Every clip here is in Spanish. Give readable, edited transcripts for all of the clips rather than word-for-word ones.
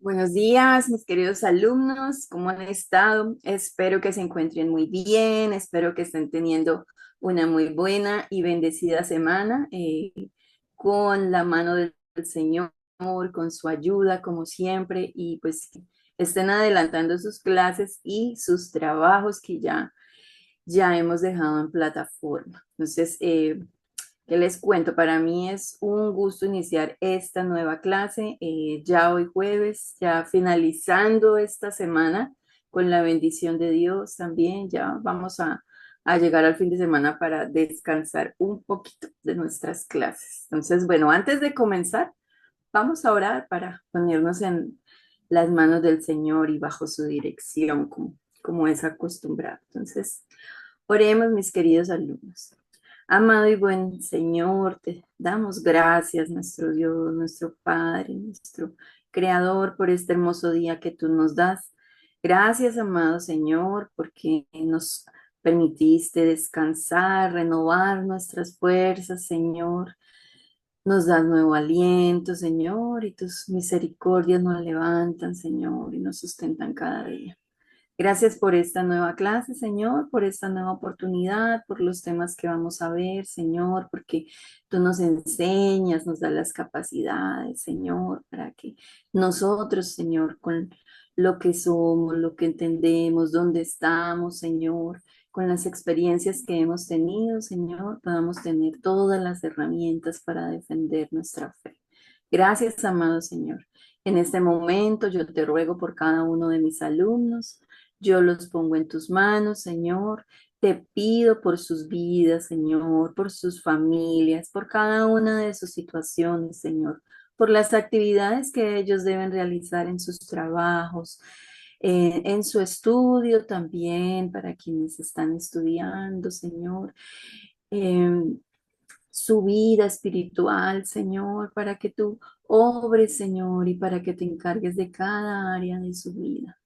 Buenos días, mis queridos alumnos, ¿cómo han estado? Espero que se encuentren muy bien, espero que estén teniendo una muy buena y bendecida semana con la mano del Señor, con su ayuda, como siempre, y pues que estén adelantando sus clases y sus trabajos que ya hemos dejado en plataforma. Entonces, ¿qué les cuento? Para mí es un gusto iniciar esta nueva clase, ya hoy jueves, ya finalizando esta semana, con la bendición de Dios también, ya vamos a llegar al fin de semana para descansar un poquito de nuestras clases. Entonces, bueno, antes de comenzar, vamos a orar para ponernos en las manos del Señor y bajo su dirección, como es acostumbrado. Entonces, oremos, mis queridos alumnos. Amado y buen Señor, te damos gracias, nuestro Dios, nuestro Padre, nuestro Creador, por este hermoso día que tú nos das. Gracias, amado Señor, porque nos permitiste descansar, renovar nuestras fuerzas, Señor. Nos das nuevo aliento, Señor, y tus misericordias nos levantan, Señor, y nos sustentan cada día. Gracias por esta nueva clase, Señor, por esta nueva oportunidad, por los temas que vamos a ver, Señor, porque tú nos enseñas, nos das las capacidades, Señor, para que nosotros, Señor, con lo que somos, lo que entendemos, dónde estamos, Señor, con las experiencias que hemos tenido, Señor, podamos tener todas las herramientas para defender nuestra fe. Gracias, amado Señor. En este momento yo te ruego por cada uno de mis alumnos. Yo los pongo en tus manos, Señor. Te pido por sus vidas, Señor, por sus familias, por cada una de sus situaciones, Señor, por las actividades que ellos deben realizar en sus trabajos, en su estudio también, para quienes están estudiando, Señor. Em, su vida espiritual, Señor, para que tú obres, Señor, y para que te encargues de cada área de su vida.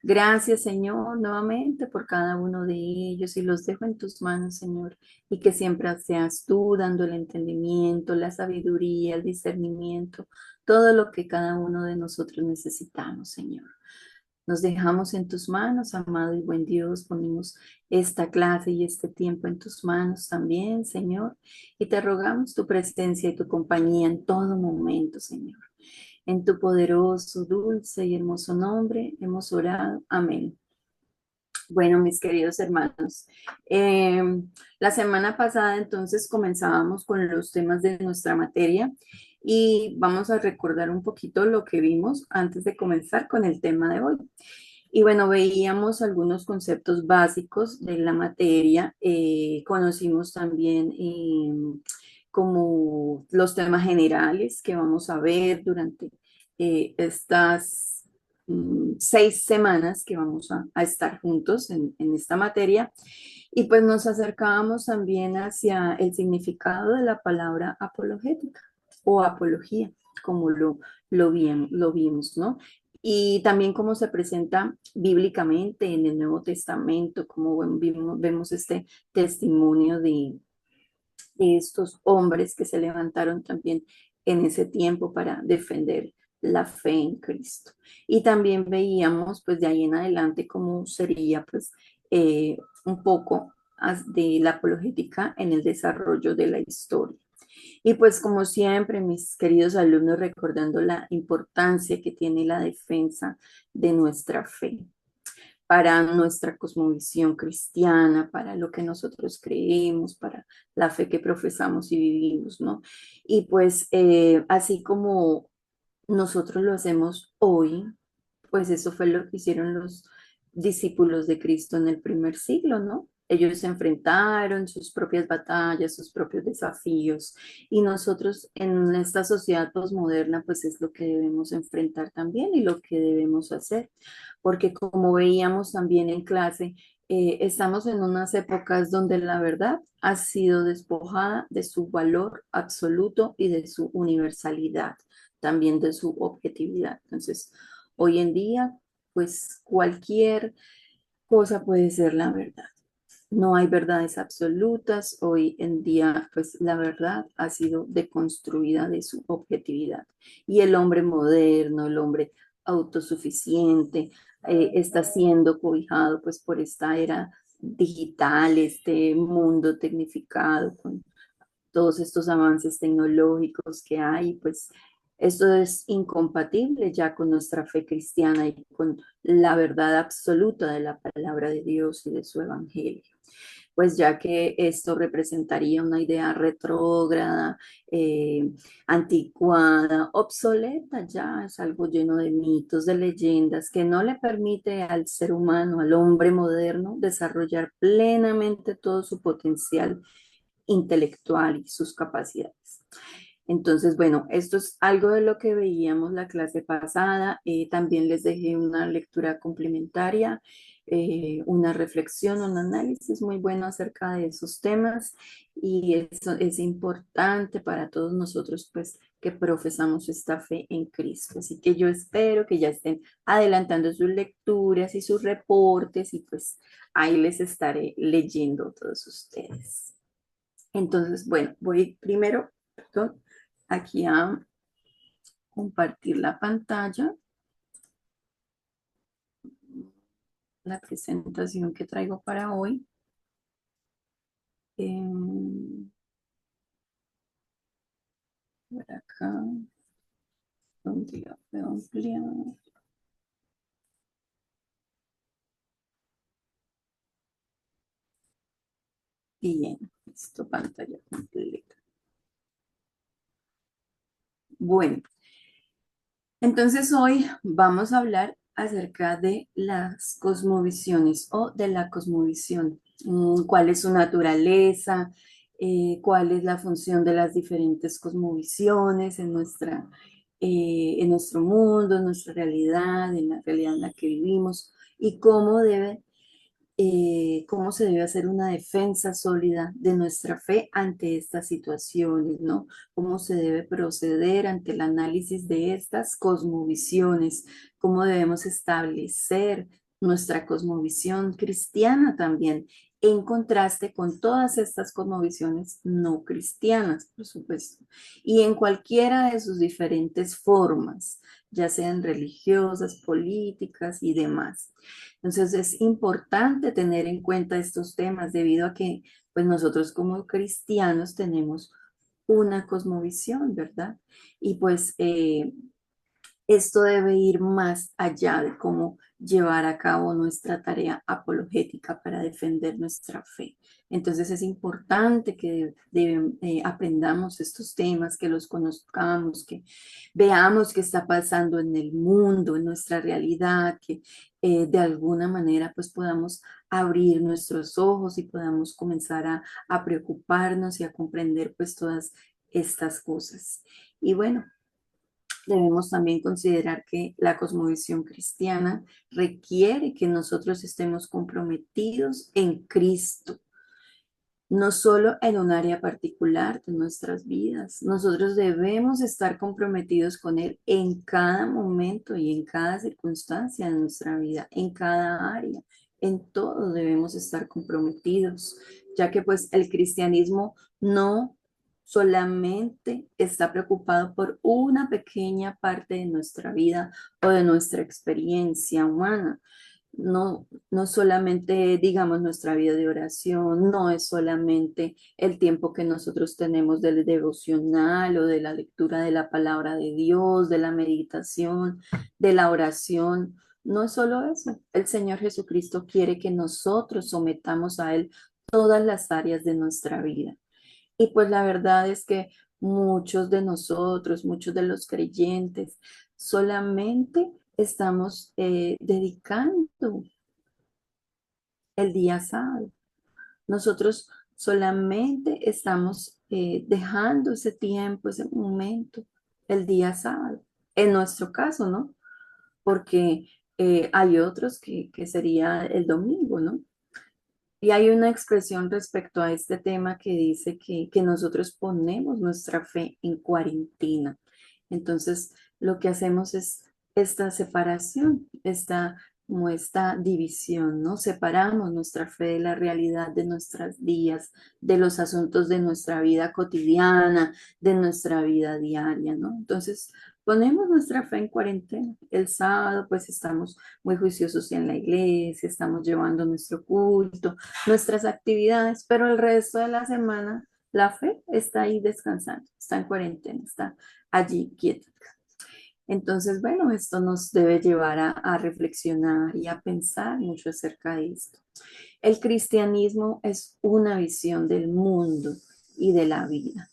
Gracias, Señor, nuevamente por cada uno de ellos y los dejo en tus manos, Señor, y que siempre seas tú dando el entendimiento, la sabiduría, el discernimiento, todo lo que cada uno de nosotros necesitamos, Señor. Nos dejamos en tus manos, amado y buen Dios. Ponemos esta clase y este tiempo en tus manos también, Señor. Y te rogamos tu presencia y tu compañía en todo momento, Señor. En tu poderoso, dulce y hermoso nombre hemos orado. Amén. Bueno, mis queridos hermanos, eh, la semana pasada entonces comenzábamos con los temas de nuestra materia y vamos a recordar un poquito lo que vimos antes de comenzar con el tema de hoy. Y bueno, veíamos algunos conceptos básicos de la materia, conocimos también como los temas generales que vamos a ver durante estas 6 semanas que vamos a estar juntos en esta materia. Y pues nos acercábamos también hacia el significado de la palabra apologética o apología, como lo vimos, ¿no? Y también cómo se presenta bíblicamente en el Nuevo Testamento, como vemos este testimonio de estos hombres que se levantaron también en ese tiempo para defender la fe en Cristo. Y también veíamos pues de ahí en adelante cómo sería pues un poco de la apologética en el desarrollo de la historia. Y pues como siempre, mis queridos alumnos, recordando la importancia que tiene la defensa de nuestra fe para nuestra cosmovisión cristiana, para lo que nosotros creemos, para la fe que profesamos y vivimos, ¿no? Y pues así como nosotros lo hacemos hoy, pues eso fue lo que hicieron los discípulos de Cristo en el primer siglo, ¿no? Ellos se enfrentaron sus propias batallas, sus propios desafíos, y nosotros en esta sociedad posmoderna, pues es lo que debemos enfrentar también y lo que debemos hacer, porque como veíamos también en clase, estamos en unas épocas donde la verdad ha sido despojada de su valor absoluto y de su universalidad, también de su objetividad. Entonces, hoy en día, pues cualquier cosa puede ser la verdad. No hay verdades absolutas. Hoy en día, pues la verdad ha sido deconstruida de su objetividad. Y el hombre moderno, el hombre autosuficiente, está siendo cobijado pues por esta era digital, este mundo tecnificado con todos estos avances tecnológicos que hay, pues esto es incompatible ya con nuestra fe cristiana y con la verdad absoluta de la palabra de Dios y de su evangelio, pues ya que esto representaría una idea retrógrada, anticuada, obsoleta, ya es algo lleno de mitos, de leyendas, que no le permite al ser humano, al hombre moderno, desarrollar plenamente todo su potencial intelectual y sus capacidades. Entonces, bueno, esto es algo de lo que veíamos la clase pasada. También les dejé una lectura complementaria, una reflexión, un análisis muy bueno acerca de esos temas y eso es importante para todos nosotros, pues, que profesamos esta fe en Cristo. Así que yo espero que ya estén adelantando sus lecturas y sus reportes y pues ahí les estaré leyendo a todos ustedes. Entonces, bueno, voy primero, perdón, aquí a compartir la pantalla, la presentación que traigo para hoy. Por acá, donde la puedo ampliar. Bien, listo, pantalla completa. Bueno, entonces hoy vamos a hablar acerca de las cosmovisiones o de la cosmovisión. ¿Cuál es su naturaleza? ¿Cuál es la función de las diferentes cosmovisiones en nuestro mundo, en nuestra realidad, en la realidad en la que vivimos? ¿Y cómo se debe hacer una defensa sólida de nuestra fe ante estas situaciones, ¿no? Cómo se debe proceder ante el análisis de estas cosmovisiones, cómo debemos establecer nuestra cosmovisión cristiana también, en contraste con todas estas cosmovisiones no cristianas, por supuesto, y en cualquiera de sus diferentes formas, ya sean religiosas, políticas y demás. Entonces es importante tener en cuenta estos temas debido a que pues nosotros como cristianos tenemos una cosmovisión, ¿verdad? Y pues esto debe ir más allá de cómo llevar a cabo nuestra tarea apologética para defender nuestra fe. Entonces es importante que aprendamos estos temas, que los conozcamos, que veamos qué está pasando en el mundo, en nuestra realidad, que de alguna manera pues podamos abrir nuestros ojos y podamos comenzar a preocuparnos y a comprender pues todas estas cosas. Y bueno, debemos también considerar que la cosmovisión cristiana requiere que nosotros estemos comprometidos en Cristo, no solo en un área particular de nuestras vidas. Nosotros debemos estar comprometidos con Él en cada momento y en cada circunstancia de nuestra vida, en cada área. En todo debemos estar comprometidos, ya que pues el cristianismo no solamente está preocupado por una pequeña parte de nuestra vida o de nuestra experiencia humana. No solamente, digamos, nuestra vida de oración, no es solamente el tiempo que nosotros tenemos del devocional o de la lectura de la palabra de Dios, de la meditación, de la oración. No es solo eso. El Señor Jesucristo quiere que nosotros sometamos a Él todas las áreas de nuestra vida. Y pues la verdad es que muchos de nosotros, muchos de los creyentes, solamente estamos dedicando el día sábado. Nosotros solamente estamos dejando ese tiempo, ese momento, el día sábado. En nuestro caso, ¿no? Porque hay otros que sería el domingo, ¿no? Y hay una expresión respecto a este tema que dice que nosotros ponemos nuestra fe en cuarentena. Entonces, lo que hacemos es esta separación, esta como esta división, ¿no? Separamos nuestra fe de la realidad de nuestros días, de los asuntos de nuestra vida cotidiana, de nuestra vida diaria, ¿no? Entonces, ponemos nuestra fe en cuarentena. El sábado, pues estamos muy juiciosos en la iglesia, estamos llevando nuestro culto, nuestras actividades, pero el resto de la semana la fe está ahí descansando, está en cuarentena, está allí quieta. Entonces, bueno, esto nos debe llevar a reflexionar y a pensar mucho acerca de esto. El cristianismo es una visión del mundo y de la vida.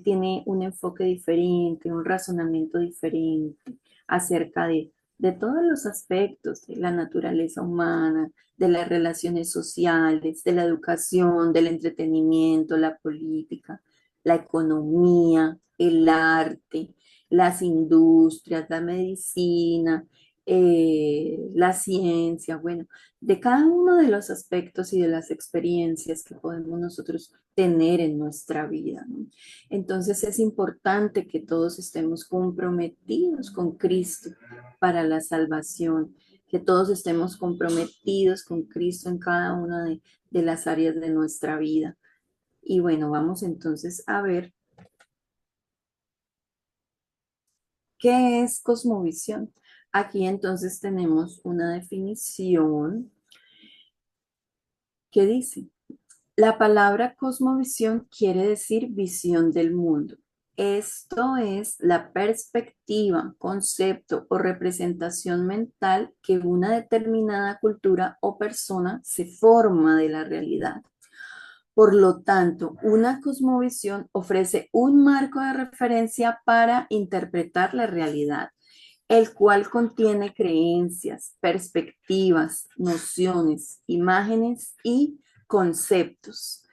Tiene un enfoque diferente, un razonamiento diferente acerca de todos los aspectos de la naturaleza humana, de las relaciones sociales, de la educación, del entretenimiento, la política, la economía, el arte, las industrias, la medicina, la ciencia, bueno, de cada uno de los aspectos y de las experiencias que podemos nosotros tener en nuestra vida, ¿no? Entonces es importante que todos estemos comprometidos con Cristo para la salvación, que todos estemos comprometidos con Cristo en cada una de las áreas de nuestra vida. Y bueno, vamos entonces a ver qué es cosmovisión. Aquí entonces tenemos una definición que dice, la palabra cosmovisión quiere decir visión del mundo. Esto es la perspectiva, concepto o representación mental que una determinada cultura o persona se forma de la realidad. Por lo tanto, una cosmovisión ofrece un marco de referencia para interpretar la realidad, el cual contiene creencias, perspectivas, nociones, imágenes y conceptos.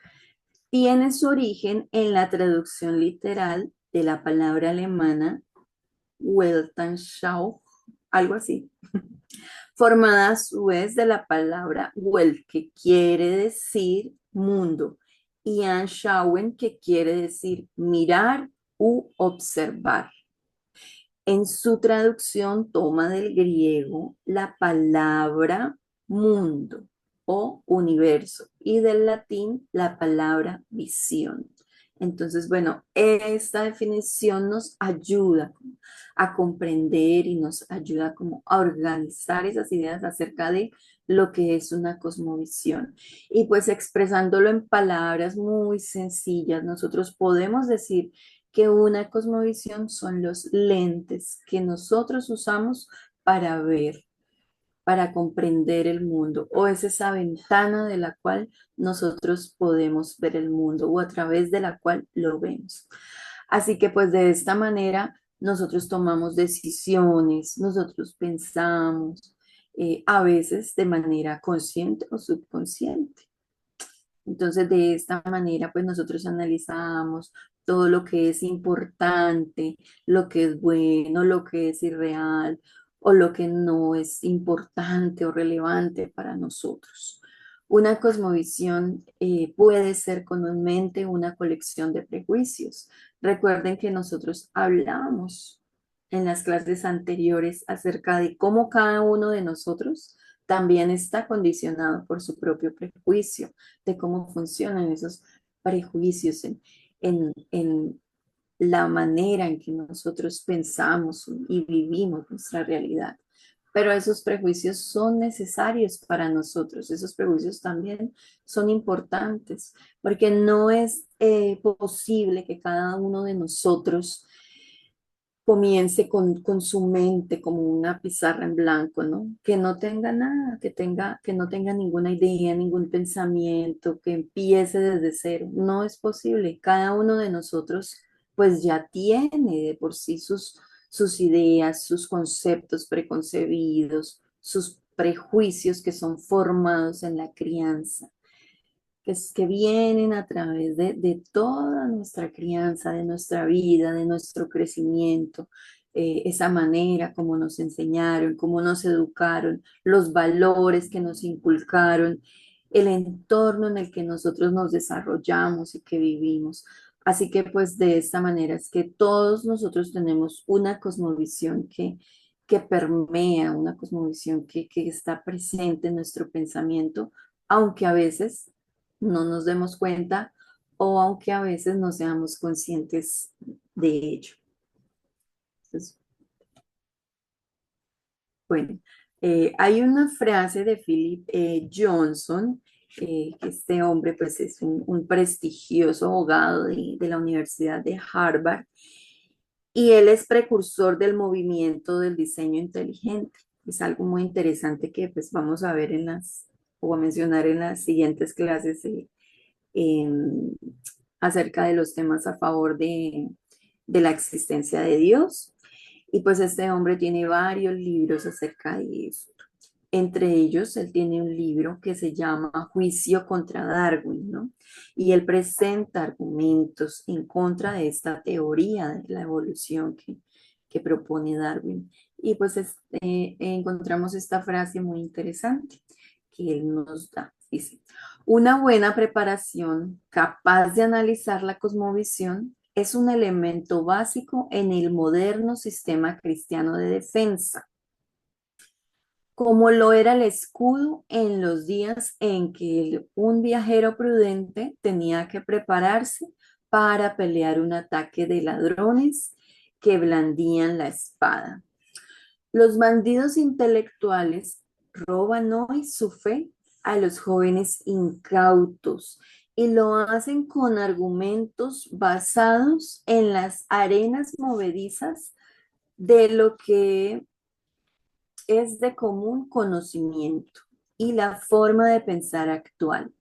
Tiene su origen en la traducción literal de la palabra alemana Weltanschauung, algo así, formada a su vez de la palabra Welt, que quiere decir mundo, y Anschauen, que quiere decir mirar u observar. En su traducción toma del griego la palabra mundo o universo y del latín la palabra visión. Entonces, bueno, esta definición nos ayuda a comprender y nos ayuda como a organizar esas ideas acerca de lo que es una cosmovisión. Y pues expresándolo en palabras muy sencillas, nosotros podemos decir que una cosmovisión son los lentes que nosotros usamos para ver, para comprender el mundo, o es esa ventana de la cual nosotros podemos ver el mundo o a través de la cual lo vemos. Así que pues de esta manera nosotros tomamos decisiones, nosotros pensamos, a veces de manera consciente o subconsciente. Entonces, de esta manera, pues nosotros analizamos todo lo que es importante, lo que es bueno, lo que es irreal o lo que no es importante o relevante para nosotros. Una cosmovisión puede ser comúnmente una colección de prejuicios. Recuerden que nosotros hablamos en las clases anteriores acerca de cómo cada uno de nosotros también está condicionado por su propio prejuicio, de cómo funcionan esos prejuicios en la manera en que nosotros pensamos y vivimos nuestra realidad. Pero esos prejuicios son necesarios para nosotros, esos prejuicios también son importantes, porque no es posible que cada uno de nosotros comience con su mente como una pizarra en blanco, ¿no? Que no tenga nada, que no tenga ninguna idea, ningún pensamiento, que empiece desde cero. No es posible. Cada uno de nosotros pues ya tiene de por sí sus ideas, sus conceptos preconcebidos, sus prejuicios que son formados en la crianza que vienen a través de toda nuestra crianza, de nuestra vida, de nuestro crecimiento, esa manera como nos enseñaron, cómo nos educaron, los valores que nos inculcaron, el entorno en el que nosotros nos desarrollamos y que vivimos. Así que pues de esta manera es que todos nosotros tenemos una cosmovisión que que permea, una cosmovisión que está presente en nuestro pensamiento, aunque a veces no nos demos cuenta o aunque a veces no seamos conscientes de ello. Entonces, bueno, hay una frase de Philip Johnson, que este hombre pues es un prestigioso abogado de la Universidad de Harvard, y él es precursor del movimiento del diseño inteligente. Es algo muy interesante que pues vamos a ver o a mencionar en las siguientes clases, em, acerca de los temas a favor de la existencia de Dios. Y pues este hombre tiene varios libros acerca de eso. Entre ellos, él tiene un libro que se llama Juicio contra Darwin, ¿no? Y él presenta argumentos en contra de esta teoría de la evolución que propone Darwin. Y pues encontramos esta frase muy interesante que él nos da. Dice, una buena preparación capaz de analizar la cosmovisión es un elemento básico en el moderno sistema cristiano de defensa, como lo era el escudo en los días en que un viajero prudente tenía que prepararse para pelear un ataque de ladrones que blandían la espada. Los bandidos intelectuales roban hoy su fe a los jóvenes incautos y lo hacen con argumentos basados en las arenas movedizas de lo que es de común conocimiento y la forma de pensar actual.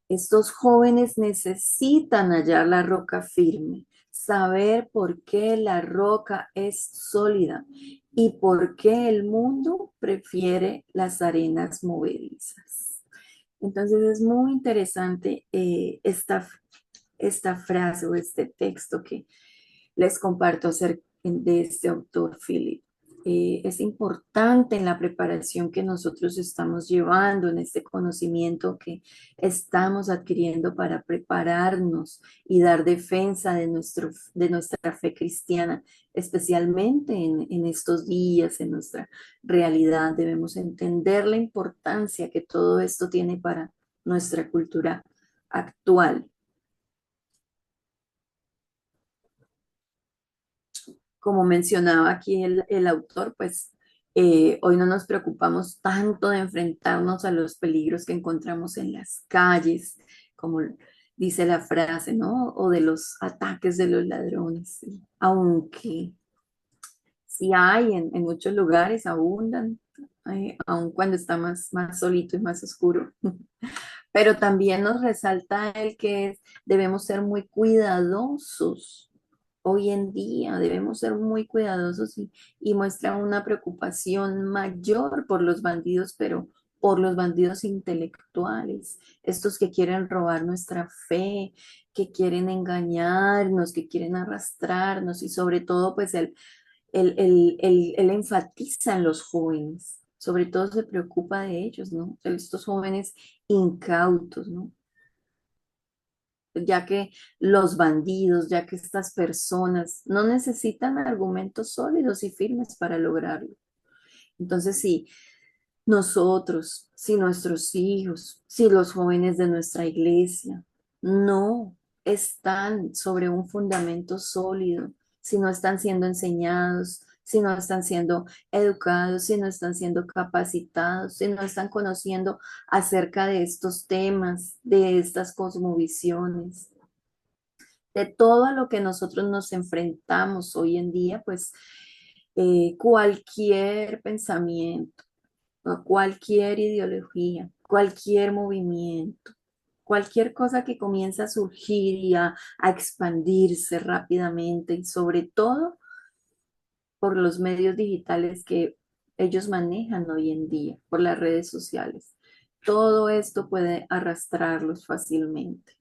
Estos jóvenes necesitan hallar la roca firme, saber por qué la roca es sólida y por qué el mundo prefiere las arenas movedizas. Entonces es muy interesante, esta frase o este texto que les comparto acerca de este autor, Philip. Es importante en la preparación que nosotros estamos llevando, en este conocimiento que estamos adquiriendo para prepararnos y dar defensa de nuestra fe cristiana, especialmente en estos días, en nuestra realidad. Debemos entender la importancia que todo esto tiene para nuestra cultura actual. Como mencionaba aquí el autor, pues hoy no nos preocupamos tanto de enfrentarnos a los peligros que encontramos en las calles, como dice la frase, ¿no? O de los ataques de los ladrones, ¿sí? Aunque sí hay en muchos lugares, abundan, aun cuando está más solito y más oscuro. Pero también nos resalta el que debemos ser muy cuidadosos. Hoy en día debemos ser muy cuidadosos y muestra una preocupación mayor por los bandidos, pero por los bandidos intelectuales, estos que quieren robar nuestra fe, que quieren engañarnos, que quieren arrastrarnos y sobre todo pues él enfatiza en los jóvenes, sobre todo se preocupa de ellos, ¿no? Estos jóvenes incautos, ¿no? Ya que los bandidos, ya que estas personas no necesitan argumentos sólidos y firmes para lograrlo. Entonces, si nosotros, si nuestros hijos, si los jóvenes de nuestra iglesia no están sobre un fundamento sólido, si no están siendo enseñados, si no están siendo educados, si no están siendo capacitados, si no están conociendo acerca de estos temas, de estas cosmovisiones, de todo a lo que nosotros nos enfrentamos hoy en día, pues cualquier pensamiento, o cualquier ideología, cualquier movimiento, cualquier cosa que comienza a surgir a expandirse rápidamente y sobre todo por los medios digitales que ellos manejan hoy en día, por las redes sociales. Todo esto puede arrastrarlos fácilmente.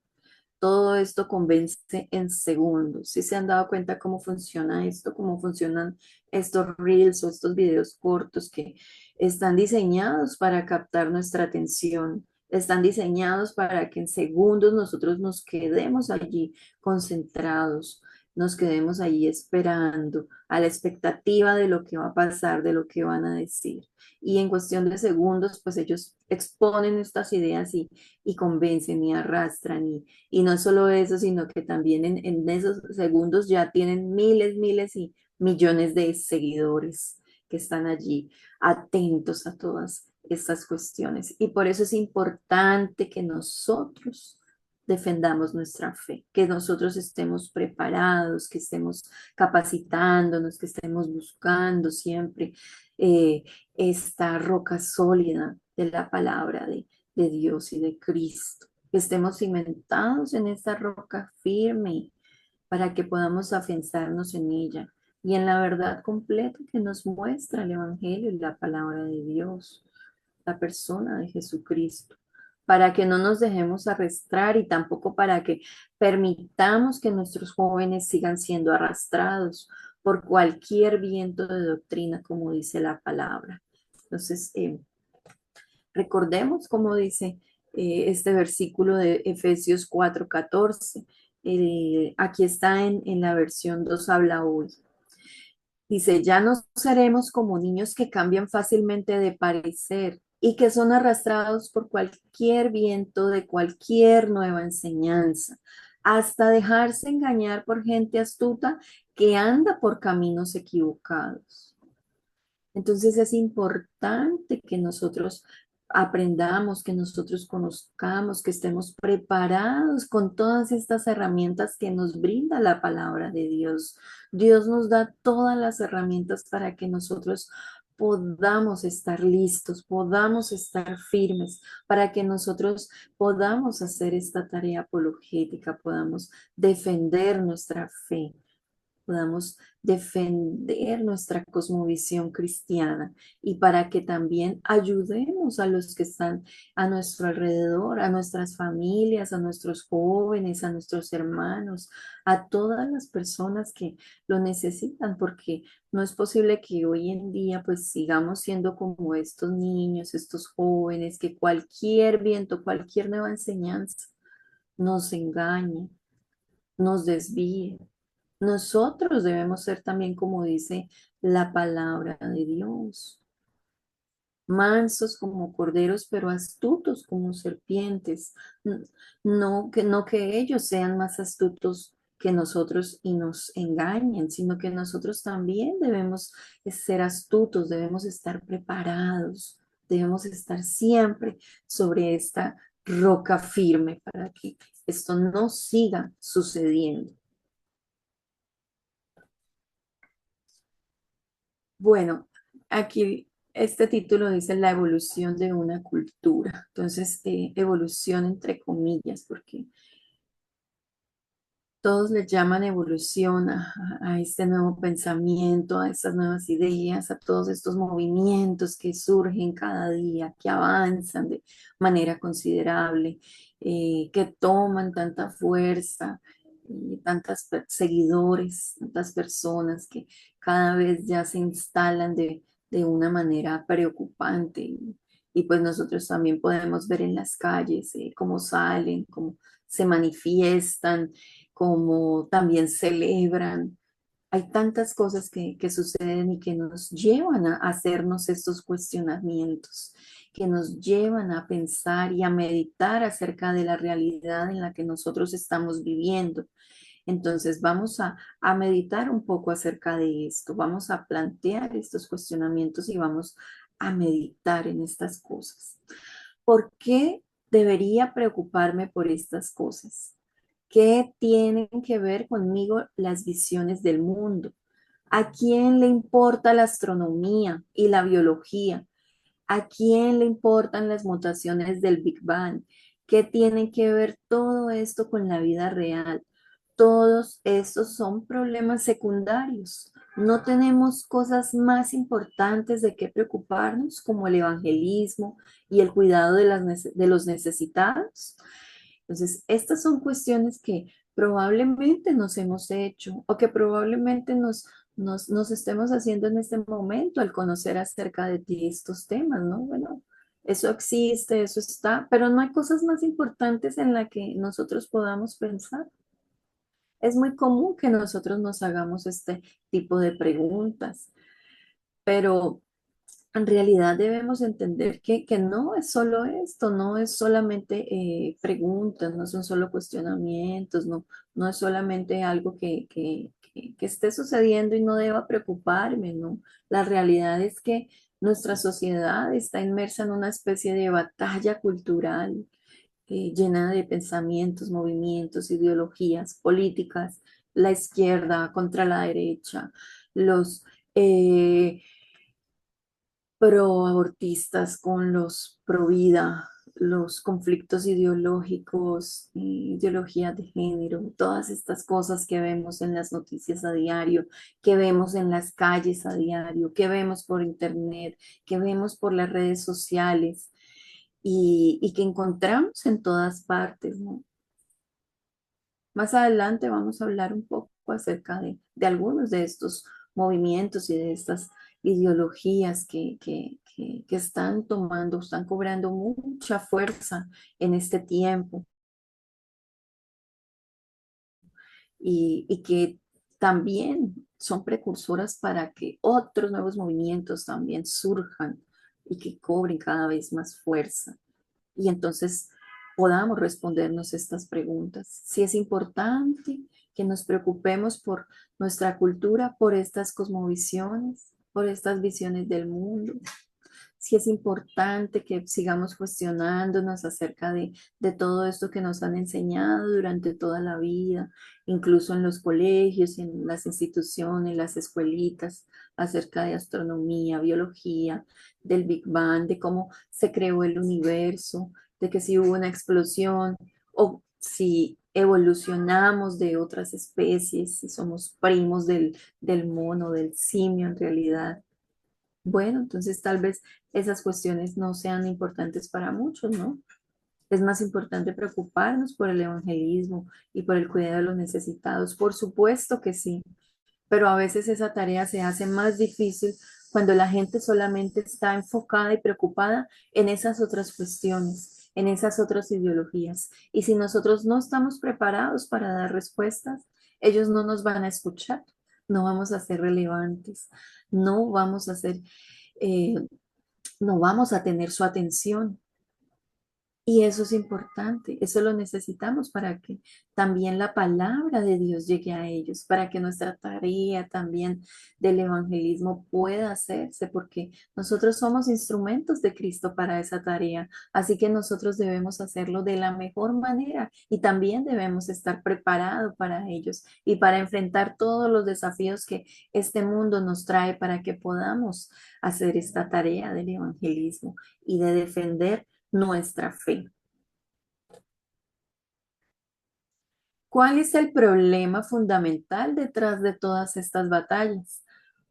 Todo esto convence en segundos. ¿Sí se han dado cuenta cómo funciona esto? ¿Cómo funcionan estos reels o estos videos cortos que están diseñados para captar nuestra atención? Están diseñados para que en segundos nosotros nos quedemos allí concentrados, nos quedemos ahí esperando, a la expectativa de lo que va a pasar, de lo que van a decir. Y en cuestión de segundos, pues ellos exponen estas ideas y convencen y arrastran. Y no solo eso, sino que también en esos segundos ya tienen miles, miles y millones de seguidores que están allí atentos a todas estas cuestiones. Y por eso es importante que nosotros defendamos nuestra fe, que nosotros estemos preparados, que estemos capacitándonos, que estemos buscando siempre esta roca sólida de la palabra de Dios y de Cristo, que estemos cimentados en esta roca firme para que podamos afianzarnos en ella y en la verdad completa que nos muestra el Evangelio y la palabra de Dios, la persona de Jesucristo, para que no nos dejemos arrastrar y tampoco para que permitamos que nuestros jóvenes sigan siendo arrastrados por cualquier viento de doctrina, como dice la palabra. Entonces, recordemos, como dice este versículo de Efesios 4:14. Aquí está en la versión 2 habla hoy. Dice, ya no seremos como niños que cambian fácilmente de parecer y que son arrastrados por cualquier viento de cualquier nueva enseñanza, hasta dejarse engañar por gente astuta que anda por caminos equivocados. Entonces es importante que nosotros aprendamos, que nosotros conozcamos, que estemos preparados con todas estas herramientas que nos brinda la palabra de Dios. Dios nos da todas las herramientas para que nosotros podamos estar listos, podamos estar firmes, para que nosotros podamos hacer esta tarea apologética, podamos defender nuestra fe, podamos defender nuestra cosmovisión cristiana y para que también ayudemos a los que están a nuestro alrededor, a nuestras familias, a nuestros jóvenes, a nuestros hermanos, a todas las personas que lo necesitan, porque no es posible que hoy en día pues sigamos siendo como estos niños, estos jóvenes, que cualquier viento, cualquier nueva enseñanza nos engañe, nos desvíe. Nosotros debemos ser también, como dice la palabra de Dios, mansos como corderos, pero astutos como serpientes. No que ellos sean más astutos que nosotros y nos engañen, sino que nosotros también debemos ser astutos, debemos estar preparados, debemos estar siempre sobre esta roca firme para que esto no siga sucediendo. Bueno, aquí este título dice la evolución de una cultura. Entonces, evolución entre comillas, porque todos le llaman evolución a este nuevo pensamiento, a estas nuevas ideas, a todos estos movimientos que surgen cada día, que avanzan de manera considerable, que toman tanta fuerza, seguidores, tantas personas que cada vez ya se instalan de una manera preocupante. Y pues nosotros también podemos ver en las calles cómo salen, cómo se manifiestan, como también celebran. Hay tantas cosas que suceden y que nos llevan a hacernos estos cuestionamientos, que nos llevan a pensar y a meditar acerca de la realidad en la que nosotros estamos viviendo. Entonces vamos a meditar un poco acerca de esto, vamos a plantear estos cuestionamientos y vamos a meditar en estas cosas. ¿Por qué debería preocuparme por estas cosas? ¿Qué tienen que ver conmigo las visiones del mundo? ¿A quién le importa la astronomía y la biología? ¿A quién le importan las mutaciones del Big Bang? ¿Qué tiene que ver todo esto con la vida real? Todos estos son problemas secundarios. No tenemos cosas más importantes de qué preocuparnos como el evangelismo y el cuidado de los necesitados. Entonces, estas son cuestiones que probablemente nos hemos hecho o que probablemente nos estemos haciendo en este momento al conocer acerca de ti estos temas, ¿no? Bueno, eso existe, eso está, pero no hay cosas más importantes en las que nosotros podamos pensar. Es muy común que nosotros nos hagamos este tipo de preguntas, pero en realidad debemos entender que no es solo esto, no es solamente preguntas, no son solo cuestionamientos, no es solamente algo que esté sucediendo y no deba preocuparme, ¿no? La realidad es que nuestra sociedad está inmersa en una especie de batalla cultural llena de pensamientos, movimientos, ideologías políticas, la izquierda contra la derecha, los eh, pro abortistas con los pro vida, los conflictos ideológicos, ideologías de género, todas estas cosas que vemos en las noticias a diario, que vemos en las calles a diario, que vemos por internet, que vemos por las redes sociales y que encontramos en todas partes, ¿no? Más adelante vamos a hablar un poco acerca de algunos de estos movimientos y de estas ideologías que están tomando, están cobrando mucha fuerza en este tiempo y que también son precursoras para que otros nuevos movimientos también surjan y que cobren cada vez más fuerza. Y entonces podamos respondernos estas preguntas. Si es importante que nos preocupemos por nuestra cultura, por estas cosmovisiones, por estas visiones del mundo, sí es importante que sigamos cuestionándonos acerca de todo esto que nos han enseñado durante toda la vida, incluso en los colegios, en las instituciones, las escuelitas, acerca de astronomía, biología, del Big Bang, de cómo se creó el universo, de que si hubo una explosión o si evolucionamos de otras especies, si somos primos del mono, del simio en realidad. Bueno, entonces tal vez esas cuestiones no sean importantes para muchos, ¿no? Es más importante preocuparnos por el evangelismo y por el cuidado de los necesitados. Por supuesto que sí, pero a veces esa tarea se hace más difícil cuando la gente solamente está enfocada y preocupada en esas otras cuestiones, en esas otras ideologías. Y si nosotros no estamos preparados para dar respuestas, ellos no nos van a escuchar, no vamos a ser relevantes, no vamos a ser eh, no vamos a tener su atención. Y eso es importante, eso lo necesitamos para que también la palabra de Dios llegue a ellos, para que nuestra tarea también del evangelismo pueda hacerse, porque nosotros somos instrumentos de Cristo para esa tarea, así que nosotros debemos hacerlo de la mejor manera y también debemos estar preparados para ellos y para enfrentar todos los desafíos que este mundo nos trae para que podamos hacer esta tarea del evangelismo y de defender nuestra fe. ¿Cuál es el problema fundamental detrás de todas estas batallas?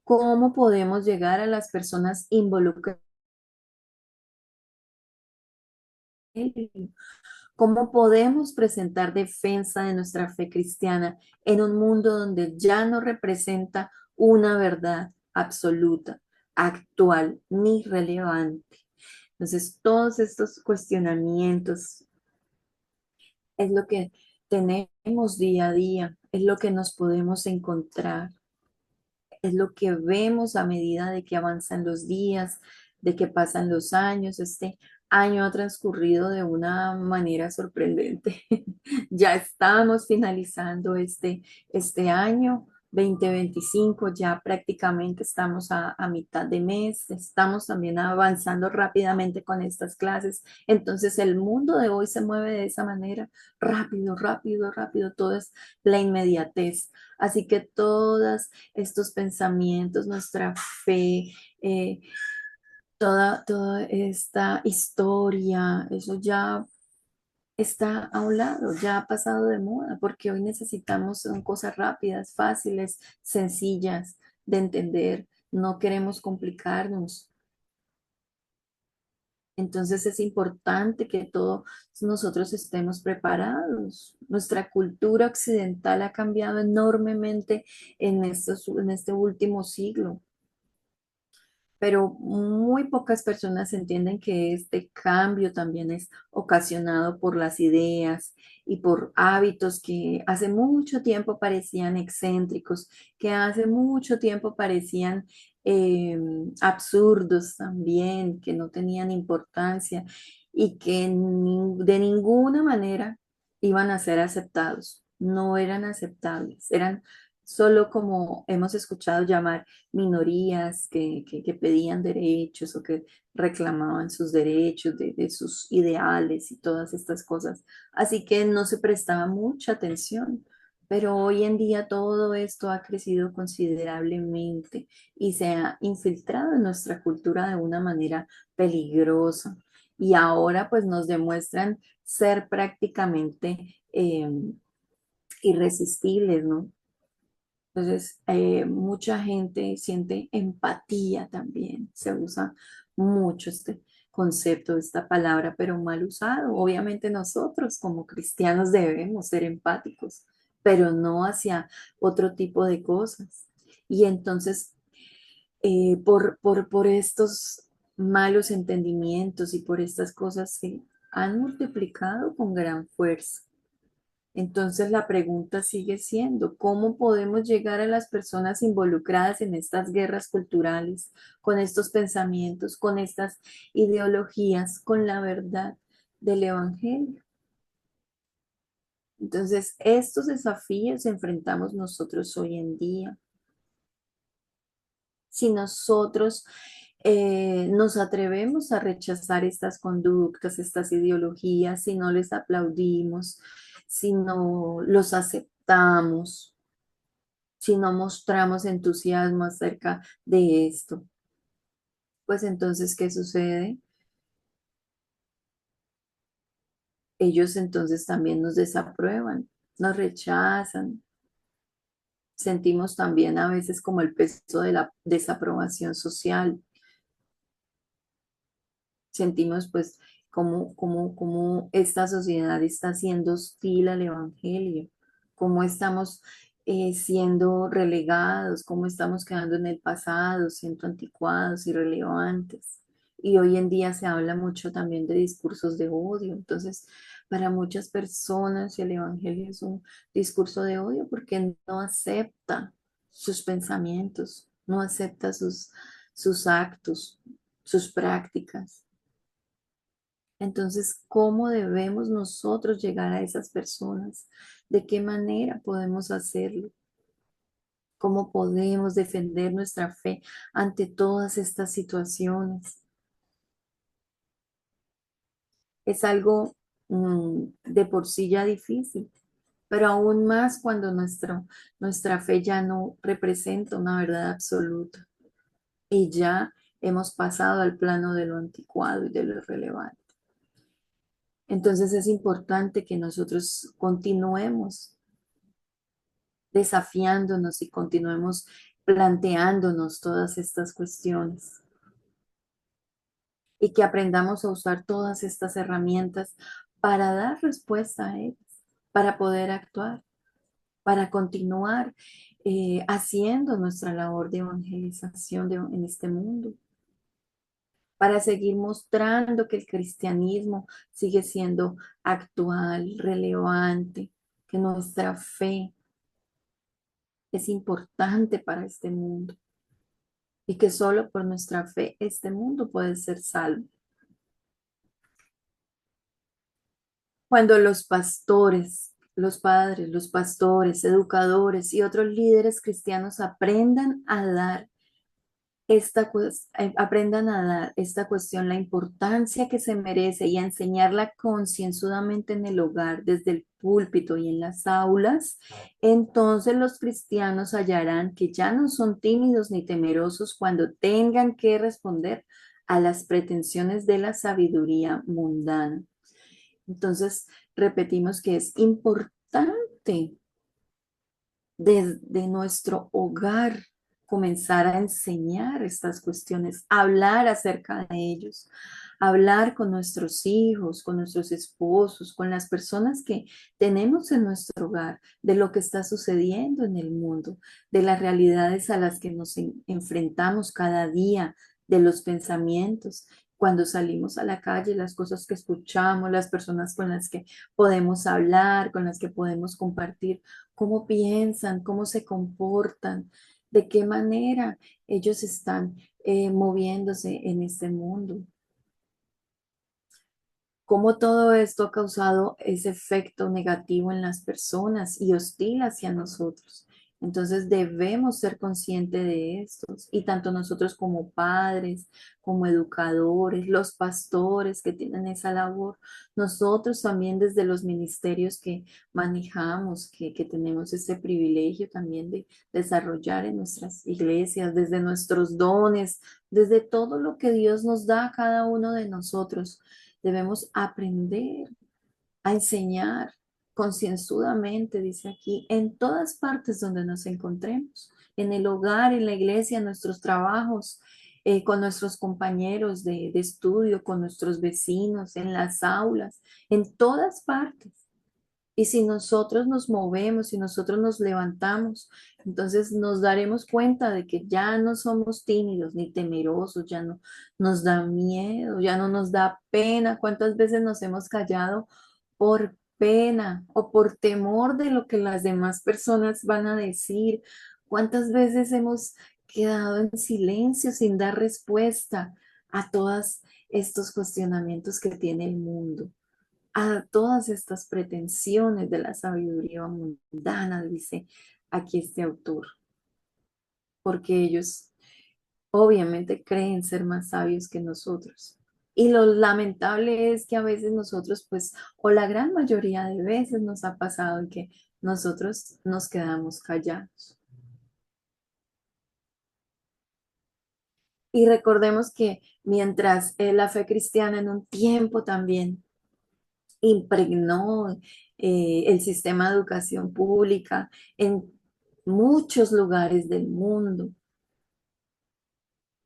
¿Cómo podemos llegar a las personas involucradas? ¿Cómo podemos presentar defensa de nuestra fe cristiana en un mundo donde ya no representa una verdad absoluta, actual ni relevante? Entonces, todos estos cuestionamientos es lo que tenemos día a día, es lo que nos podemos encontrar, es lo que vemos a medida de que avanzan los días, de que pasan los años. Este año ha transcurrido de una manera sorprendente. Ya estamos finalizando este año 2025, ya prácticamente estamos a mitad de mes, estamos también avanzando rápidamente con estas clases. Entonces el mundo de hoy se mueve de esa manera, rápido, rápido, rápido, todo es la inmediatez. Así que todos estos pensamientos, nuestra fe, eh, toda esta historia, eso ya está a un lado, ya ha pasado de moda, porque hoy necesitamos son cosas rápidas, fáciles, sencillas de entender, no queremos complicarnos. Entonces es importante que todos nosotros estemos preparados. Nuestra cultura occidental ha cambiado enormemente en este último siglo. pero muy pocas personas entienden que este cambio también es ocasionado por las ideas y por hábitos que hace mucho tiempo parecían excéntricos, que hace mucho tiempo parecían absurdos también, que no tenían importancia y que de ninguna manera iban a ser aceptados. No eran aceptables, eran solo como hemos escuchado llamar minorías que pedían derechos o que reclamaban sus derechos de sus ideales y todas estas cosas. Así que no se prestaba mucha atención. Pero hoy en día todo esto ha crecido considerablemente y se ha infiltrado en nuestra cultura de una manera peligrosa. Y ahora pues nos demuestran ser prácticamente irresistibles, ¿no? Entonces, mucha gente siente empatía también. Se usa mucho este concepto, esta palabra, pero mal usado. Obviamente nosotros como cristianos debemos ser empáticos, pero no hacia otro tipo de cosas. Y entonces, por estos malos entendimientos y por estas cosas se han multiplicado con gran fuerza. Entonces la pregunta sigue siendo, ¿cómo podemos llegar a las personas involucradas en estas guerras culturales, con estos pensamientos, con estas ideologías, con la verdad del Evangelio? Entonces, estos desafíos enfrentamos nosotros hoy en día. Si nosotros nos atrevemos a rechazar estas conductas, estas ideologías, si no les aplaudimos, si no los aceptamos, si no mostramos entusiasmo acerca de esto, pues entonces, ¿qué sucede? Ellos entonces también nos desaprueban, nos rechazan. Sentimos también a veces como el peso de la desaprobación social. Sentimos pues como esta sociedad está siendo hostil al Evangelio, cómo estamos siendo relegados, cómo estamos quedando en el pasado, siendo anticuados, irrelevantes. Y hoy en día se habla mucho también de discursos de odio. Entonces, para muchas personas el Evangelio es un discurso de odio porque no acepta sus pensamientos, no acepta sus actos, sus prácticas. Entonces, ¿cómo debemos nosotros llegar a esas personas? ¿De qué manera podemos hacerlo? ¿Cómo podemos defender nuestra fe ante todas estas situaciones? Es algo de por sí ya difícil, pero aún más cuando nuestra fe ya no representa una verdad absoluta y ya hemos pasado al plano de lo anticuado y de lo irrelevante. Entonces es importante que nosotros continuemos desafiándonos y continuemos planteándonos todas estas cuestiones y que aprendamos a usar todas estas herramientas para dar respuesta a ellas, para poder actuar, para continuar haciendo nuestra labor de evangelización en este mundo, para seguir mostrando que el cristianismo sigue siendo actual, relevante, que nuestra fe es importante para este mundo y que solo por nuestra fe este mundo puede ser salvo. Cuando los pastores, los padres, los pastores, educadores y otros líderes cristianos aprendan a dar esta cuestión la importancia que se merece y a enseñarla concienzudamente en el hogar, desde el púlpito y en las aulas, entonces los cristianos hallarán que ya no son tímidos ni temerosos cuando tengan que responder a las pretensiones de la sabiduría mundana. Entonces, repetimos que es importante desde nuestro hogar comenzar a enseñar estas cuestiones, hablar acerca de ellos, hablar con nuestros hijos, con nuestros esposos, con las personas que tenemos en nuestro hogar, de lo que está sucediendo en el mundo, de las realidades a las que nos enfrentamos cada día, de los pensamientos. Cuando salimos a la calle, las cosas que escuchamos, las personas con las que podemos hablar, con las que podemos compartir, cómo piensan, cómo se comportan, de qué manera ellos están moviéndose en este mundo. Cómo todo esto ha causado ese efecto negativo en las personas y hostil hacia nosotros. Entonces debemos ser conscientes de estos y tanto nosotros como padres, como educadores, los pastores que tienen esa labor, nosotros también desde los ministerios que manejamos, que tenemos ese privilegio también de desarrollar en nuestras iglesias, desde nuestros dones, desde todo lo que Dios nos da a cada uno de nosotros. Debemos aprender a enseñar concienzudamente, dice aquí, en todas partes donde nos encontremos, en el hogar, en la iglesia, en nuestros trabajos, con nuestros compañeros de estudio, con nuestros vecinos, en las aulas, en todas partes. Y si nosotros nos movemos, si nosotros nos levantamos, entonces nos daremos cuenta de que ya no somos tímidos ni temerosos, ya no nos da miedo, ya no nos da pena. ¿Cuántas veces nos hemos callado por pena o por temor de lo que las demás personas van a decir? ¿Cuántas veces hemos quedado en silencio sin dar respuesta a todos estos cuestionamientos que tiene el mundo? A todas estas pretensiones de la sabiduría mundana, dice aquí este autor, porque ellos obviamente creen ser más sabios que nosotros. Y lo lamentable es que a veces nosotros, pues, o la gran mayoría de veces nos ha pasado en que nosotros nos quedamos callados. Y recordemos que mientras la fe cristiana en un tiempo también impregnó el sistema de educación pública en muchos lugares del mundo.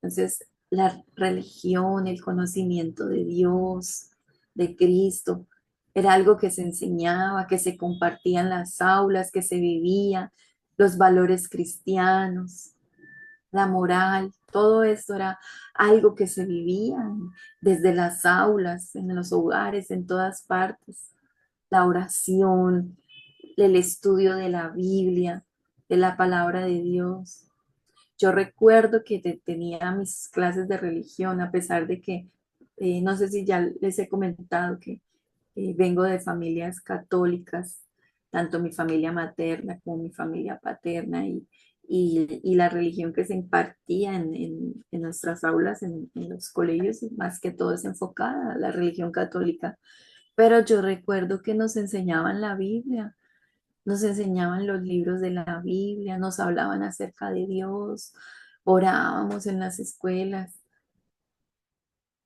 Entonces, la religión, el conocimiento de Dios, de Cristo, era algo que se enseñaba, que se compartía en las aulas, que se vivía, los valores cristianos, la moral, todo esto era algo que se vivía desde las aulas, en los hogares, en todas partes. La oración, el estudio de la Biblia, de la palabra de Dios. Yo recuerdo que tenía mis clases de religión, a pesar de que, no sé si ya les he comentado que vengo de familias católicas, tanto mi familia materna como mi familia paterna, y la religión que se impartía en nuestras aulas, en los colegios, más que todo es enfocada a la religión católica. Pero yo recuerdo que nos enseñaban la Biblia, nos enseñaban los libros de la Biblia, nos hablaban acerca de Dios, orábamos en las escuelas.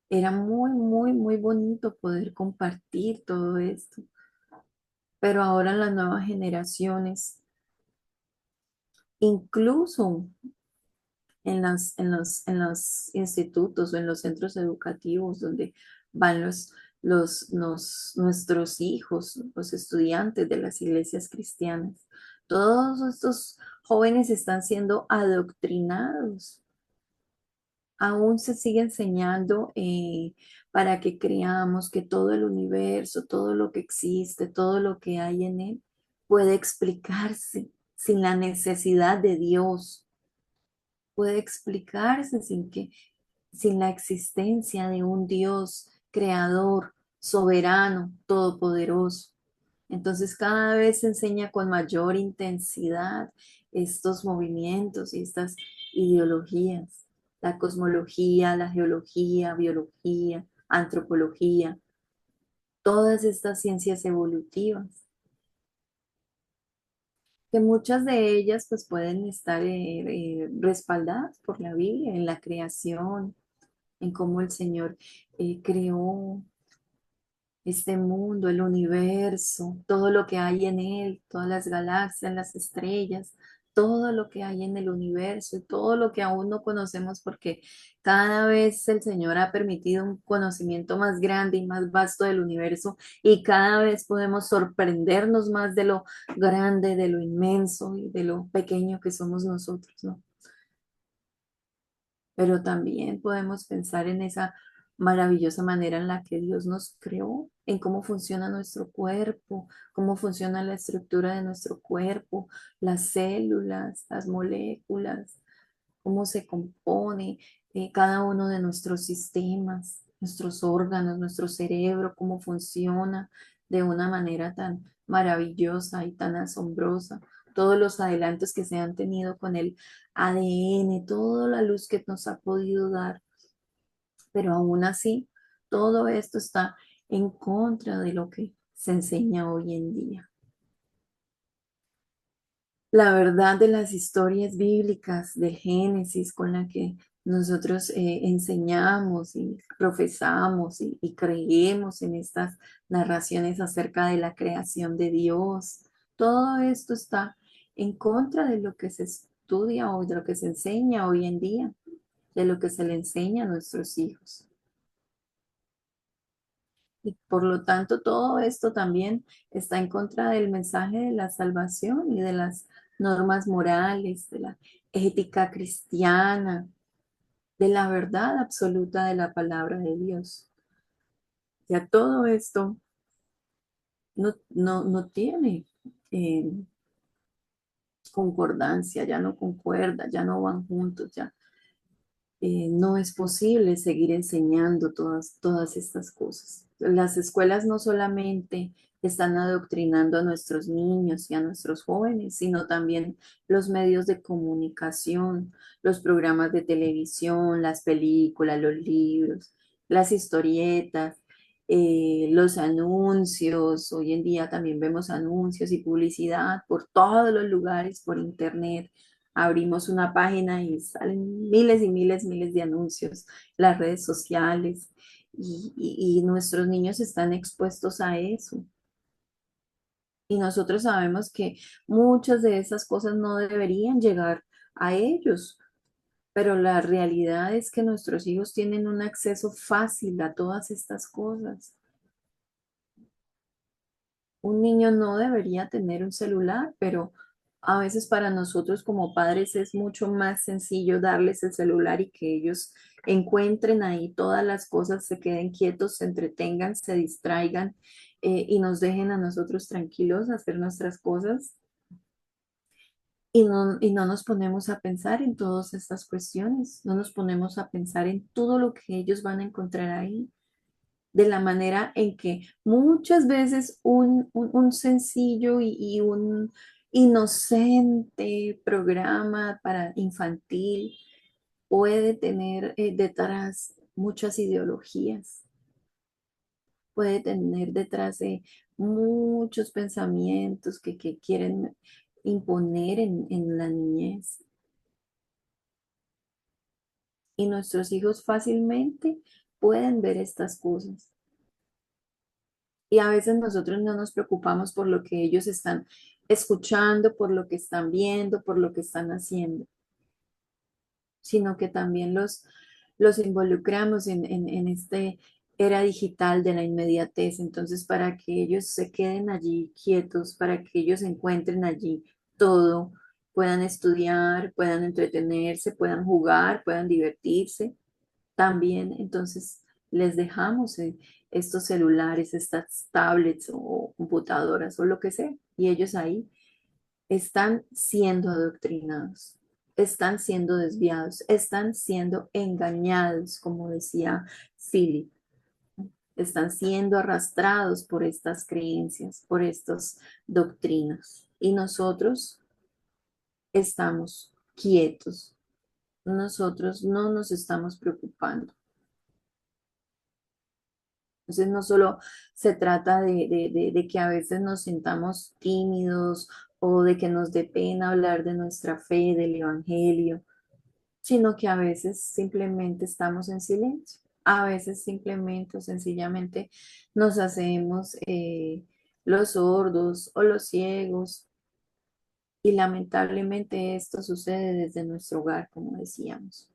Era muy, muy, muy bonito poder compartir todo esto. Pero ahora las nuevas generaciones, incluso en los institutos o en los centros educativos donde van nuestros hijos, los estudiantes de las iglesias cristianas. Todos estos jóvenes están siendo adoctrinados. Aún se sigue enseñando para que creamos que todo el universo, todo lo que existe, todo lo que hay en él puede explicarse sin la necesidad de Dios, puede explicarse sin la existencia de un Dios creador, soberano, todopoderoso. Entonces cada vez se enseña con mayor intensidad estos movimientos y estas ideologías, la cosmología, la geología, biología, antropología, todas estas ciencias evolutivas, que muchas de ellas pues pueden estar respaldadas por la Biblia, en la creación, en cómo el Señor creó este mundo, el universo, todo lo que hay en él, todas las galaxias, las estrellas, todo lo que hay en el universo y todo lo que aún no conocemos porque cada vez el Señor ha permitido un conocimiento más grande y más vasto del universo y cada vez podemos sorprendernos más de lo grande, de lo inmenso y de lo pequeño que somos nosotros, ¿no? pero también podemos pensar en esa maravillosa manera en la que Dios nos creó, en cómo funciona nuestro cuerpo, cómo funciona la estructura de nuestro cuerpo, las células, las moléculas, cómo se compone cada uno de nuestros sistemas, nuestros órganos, nuestro cerebro, cómo funciona de una manera tan maravillosa y tan asombrosa. Todos los adelantos que se han tenido con el ADN, toda la luz que nos ha podido dar, pero aún así, todo esto está en contra de lo que se enseña hoy en día. La verdad de las historias bíblicas del Génesis con la que nosotros enseñamos y profesamos y creemos en estas narraciones acerca de la creación de Dios. Todo esto está en contra de lo que se estudia o de lo que se enseña hoy en día, de lo que se le enseña a nuestros hijos. Y por lo tanto, todo esto también está en contra del mensaje de la salvación y de las normas morales, de la ética cristiana, de la verdad absoluta de la palabra de Dios. Ya todo esto no tiene eh, concordancia, ya no concuerda, ya no van juntos, ya no es posible seguir enseñando todas estas cosas. Las escuelas no solamente están adoctrinando a nuestros niños y a nuestros jóvenes, sino también los medios de comunicación, los programas de televisión, las películas, los libros, las historietas, los anuncios. Hoy en día también vemos anuncios y publicidad por todos los lugares, por internet. Abrimos una página y salen miles y miles, miles de anuncios, las redes sociales, y nuestros niños están expuestos a eso. Y nosotros sabemos que muchas de esas cosas no deberían llegar a ellos, pero la realidad es que nuestros hijos tienen un acceso fácil a todas estas cosas. Un niño no debería tener un celular, pero a veces para nosotros como padres es mucho más sencillo darles el celular y que ellos encuentren ahí todas las cosas, se queden quietos, se entretengan, se distraigan y nos dejen a nosotros tranquilos hacer nuestras cosas y no nos ponemos a pensar en todas estas cuestiones, no nos ponemos a pensar en todo lo que ellos van a encontrar ahí de la manera en que muchas veces un sencillo y un inocente programa para infantil puede tener detrás muchas ideologías, puede tener detrás de muchos pensamientos que quieren imponer en la niñez. Y nuestros hijos fácilmente pueden ver estas cosas. Y a veces nosotros no nos preocupamos por lo que ellos están escuchando, por lo que están viendo, por lo que están haciendo, sino que también los involucramos en este era digital de la inmediatez. Entonces, para que ellos se queden allí quietos, para que ellos encuentren allí todo, puedan estudiar, puedan entretenerse, puedan jugar, puedan divertirse también, entonces, les dejamos estos celulares, estas tablets o computadoras o lo que sea, y ellos ahí están siendo adoctrinados, están siendo desviados, están siendo engañados, como decía Philip, están siendo arrastrados por estas creencias, por estas doctrinas. Y nosotros estamos quietos, nosotros no nos estamos preocupando. Entonces no solo se trata de que a veces nos sintamos tímidos o de que nos dé pena hablar de nuestra fe, del Evangelio, sino que a veces simplemente estamos en silencio. A veces simplemente o sencillamente nos hacemos los sordos o los ciegos y lamentablemente esto sucede desde nuestro hogar, como decíamos,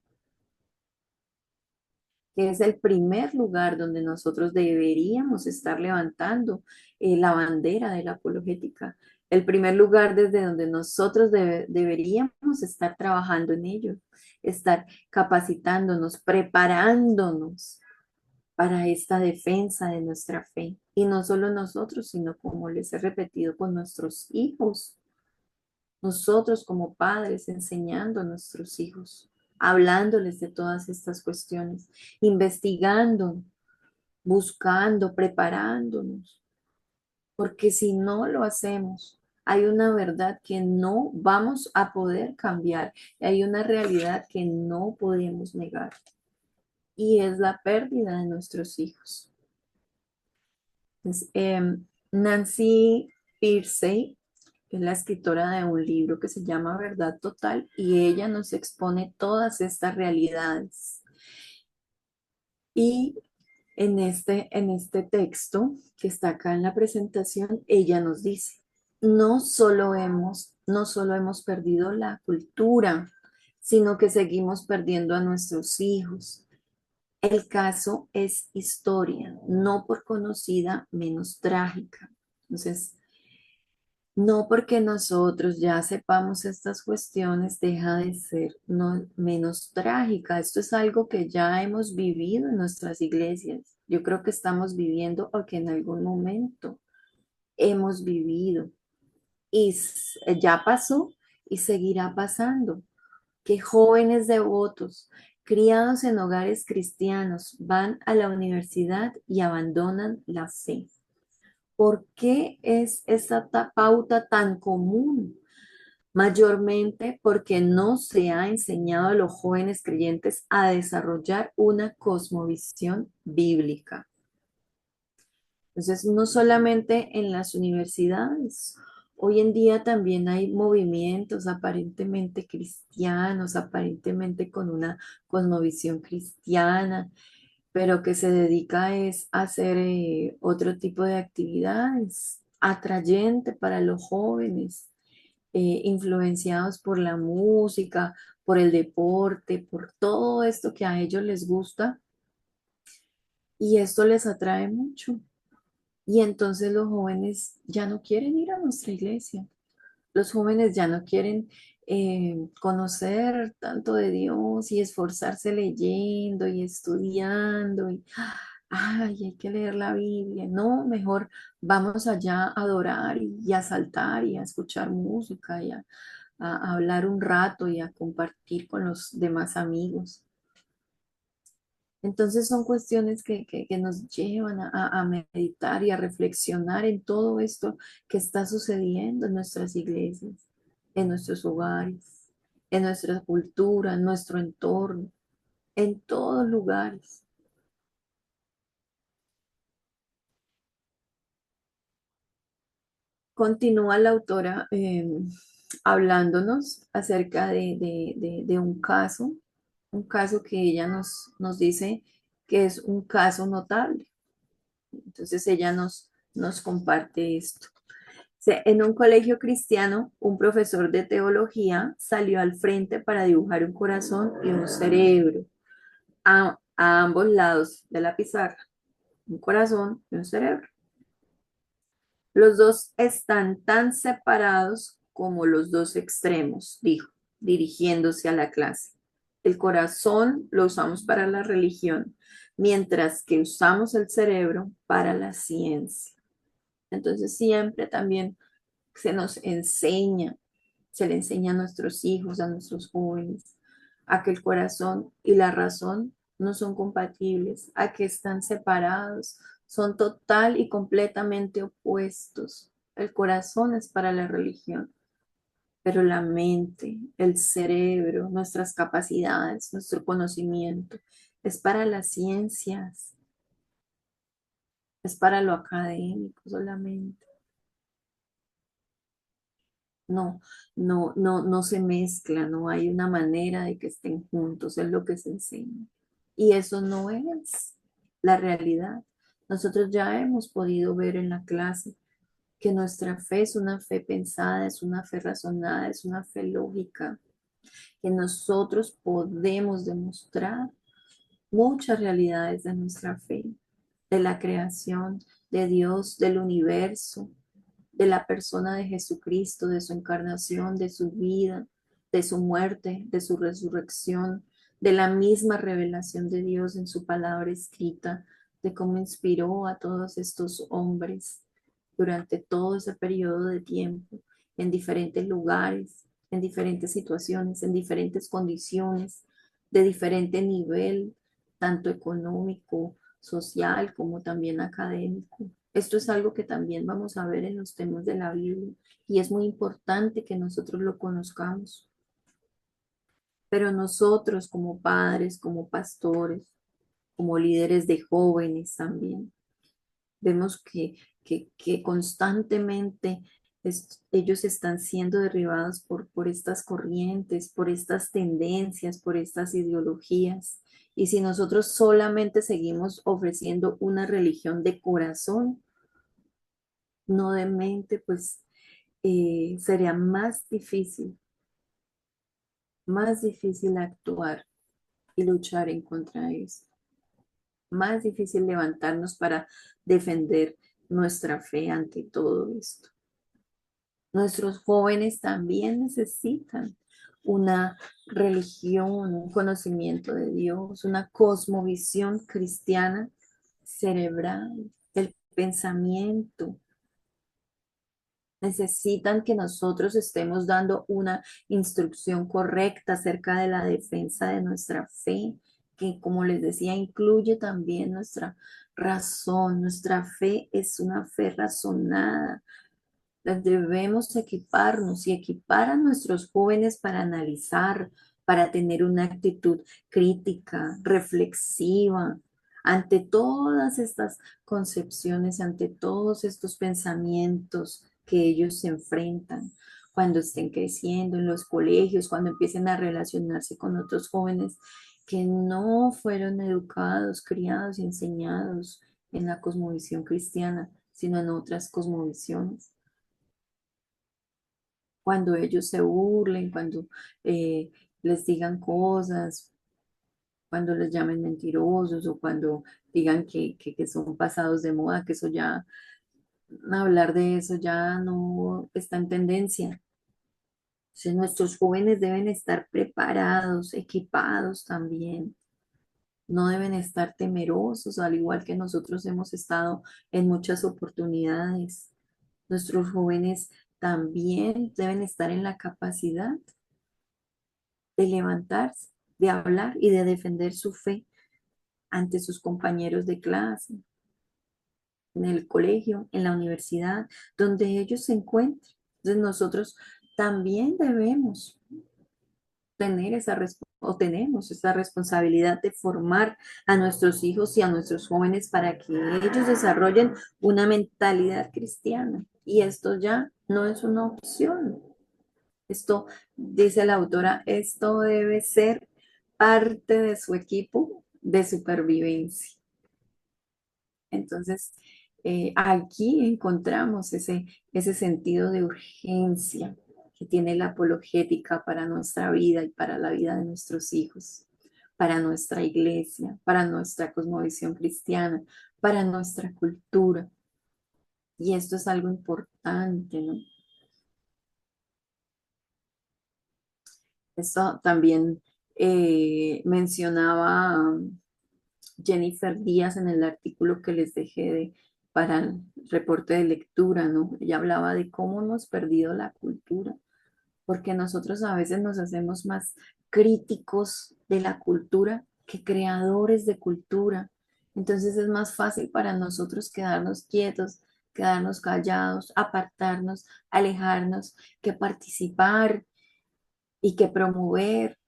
que es el primer lugar donde nosotros deberíamos estar levantando la bandera de la apologética. el primer lugar desde donde nosotros deberíamos estar trabajando en ello, estar capacitándonos, preparándonos para esta defensa de nuestra fe. Y no solo nosotros, sino como les he repetido con nuestros hijos, nosotros como padres enseñando a nuestros hijos, hablándoles de todas estas cuestiones, investigando, buscando, preparándonos, porque si no lo hacemos, hay una verdad que no vamos a poder cambiar, y hay una realidad que no podemos negar, y es la pérdida de nuestros hijos. Entonces, Nancy Pearcey es la escritora de un libro que se llama Verdad Total y ella nos expone todas estas realidades. Y en este texto que está acá en la presentación, ella nos dice, no solo hemos perdido la cultura, sino que seguimos perdiendo a nuestros hijos. El caso es historia, no por conocida, menos trágica. Entonces, no porque nosotros ya sepamos estas cuestiones deja de ser menos trágica. Esto es algo que ya hemos vivido en nuestras iglesias. Yo creo que estamos viviendo o que en algún momento hemos vivido y ya pasó y seguirá pasando. Que jóvenes devotos, criados en hogares cristianos, van a la universidad y abandonan la fe. ¿Por qué es esa pauta tan común? Mayormente porque no se ha enseñado a los jóvenes creyentes a desarrollar una cosmovisión bíblica. Entonces, no solamente en las universidades, hoy en día también hay movimientos aparentemente cristianos, aparentemente con una cosmovisión cristiana, pero que se dedica es a hacer otro tipo de actividades atrayente para los jóvenes, influenciados por la música, por el deporte, por todo esto que a ellos les gusta y esto les atrae mucho. Y entonces los jóvenes ya no quieren ir a nuestra iglesia. Los jóvenes ya no quieren conocer tanto de Dios y esforzarse leyendo y estudiando y, ay, hay que leer la Biblia. No, mejor vamos allá a adorar y a saltar y a escuchar música y a hablar un rato y a compartir con los demás amigos. Entonces son cuestiones que nos llevan a meditar y a reflexionar en todo esto que está sucediendo en nuestras iglesias, en nuestros hogares, en nuestra cultura, en nuestro entorno, en todos lugares. Continúa la autora hablándonos acerca de un caso que ella nos dice que es un caso notable. Entonces ella nos comparte esto. En un colegio cristiano, un profesor de teología salió al frente para dibujar un corazón y un cerebro a ambos lados de la pizarra. Un corazón y un cerebro. Los dos están tan separados como los dos extremos, dijo, dirigiéndose a la clase. El corazón lo usamos para la religión, mientras que usamos el cerebro para la ciencia. Entonces siempre también se nos enseña, se le enseña a nuestros hijos, a nuestros jóvenes, a que el corazón y la razón no son compatibles, a que están separados, son total y completamente opuestos. El corazón es para la religión, pero la mente, el cerebro, nuestras capacidades, nuestro conocimiento, es para las ciencias, es para lo académico solamente. No, no se mezcla, no hay una manera de que estén juntos, es lo que se enseña. Y eso no es la realidad. Nosotros ya hemos podido ver en la clase que nuestra fe es una fe pensada, es una fe razonada, es una fe lógica, que nosotros podemos demostrar muchas realidades de nuestra fe, de la creación, de Dios, del universo, de la persona de Jesucristo, de su encarnación, de su vida, de su muerte, de su resurrección, de la misma revelación de Dios en su palabra escrita, de cómo inspiró a todos estos hombres durante todo ese periodo de tiempo, en diferentes lugares, en diferentes situaciones, en diferentes condiciones, de diferente nivel, tanto económico, social, como también académico. Esto es algo que también vamos a ver en los temas de la Biblia y es muy importante que nosotros lo conozcamos. Pero nosotros como padres, como pastores, como líderes de jóvenes también, vemos que constantemente ellos están siendo derribados por estas corrientes, por estas tendencias, por estas ideologías. Y si nosotros solamente seguimos ofreciendo una religión de corazón, no de mente, pues sería más difícil actuar y luchar en contra de esto, más difícil levantarnos para defender nuestra fe ante todo esto. Nuestros jóvenes también necesitan una religión, un conocimiento de Dios, una cosmovisión cristiana cerebral, el pensamiento. Necesitan que nosotros estemos dando una instrucción correcta acerca de la defensa de nuestra fe, que como les decía, incluye también nuestra razón. Nuestra fe es una fe razonada. Debemos equiparnos y equipar a nuestros jóvenes para analizar, para tener una actitud crítica, reflexiva, ante todas estas concepciones, ante todos estos pensamientos que ellos se enfrentan cuando estén creciendo en los colegios, cuando empiecen a relacionarse con otros jóvenes que no fueron educados, criados y enseñados en la cosmovisión cristiana, sino en otras cosmovisiones. Cuando ellos se burlen, cuando eh, les digan cosas, cuando les llamen mentirosos o cuando digan que son pasados de moda, que eso ya, hablar de eso ya no está en tendencia. Entonces, nuestros jóvenes deben estar preparados, equipados también. No deben estar temerosos, al igual que nosotros hemos estado en muchas oportunidades. Nuestros jóvenes también deben estar en la capacidad de levantarse, de hablar y de defender su fe ante sus compañeros de clase, en el colegio, en la universidad, donde ellos se encuentren. Entonces nosotros también debemos tener o tenemos esa responsabilidad de formar a nuestros hijos y a nuestros jóvenes para que ellos desarrollen una mentalidad cristiana. Y esto ya no es una opción. Esto, dice la autora, esto debe ser parte de su equipo de supervivencia. Entonces, aquí encontramos ese sentido de urgencia que tiene la apologética para nuestra vida y para la vida de nuestros hijos, para nuestra iglesia, para nuestra cosmovisión cristiana, para nuestra cultura. Y esto es algo importante, ¿no? Esto también mencionaba Jennifer Díaz en el artículo que les dejé para el reporte de lectura, ¿no? Ella hablaba de cómo hemos perdido la cultura, porque nosotros a veces nos hacemos más críticos de la cultura que creadores de cultura. Entonces es más fácil para nosotros quedarnos quietos, quedarnos callados, apartarnos, alejarnos, que participar y que promover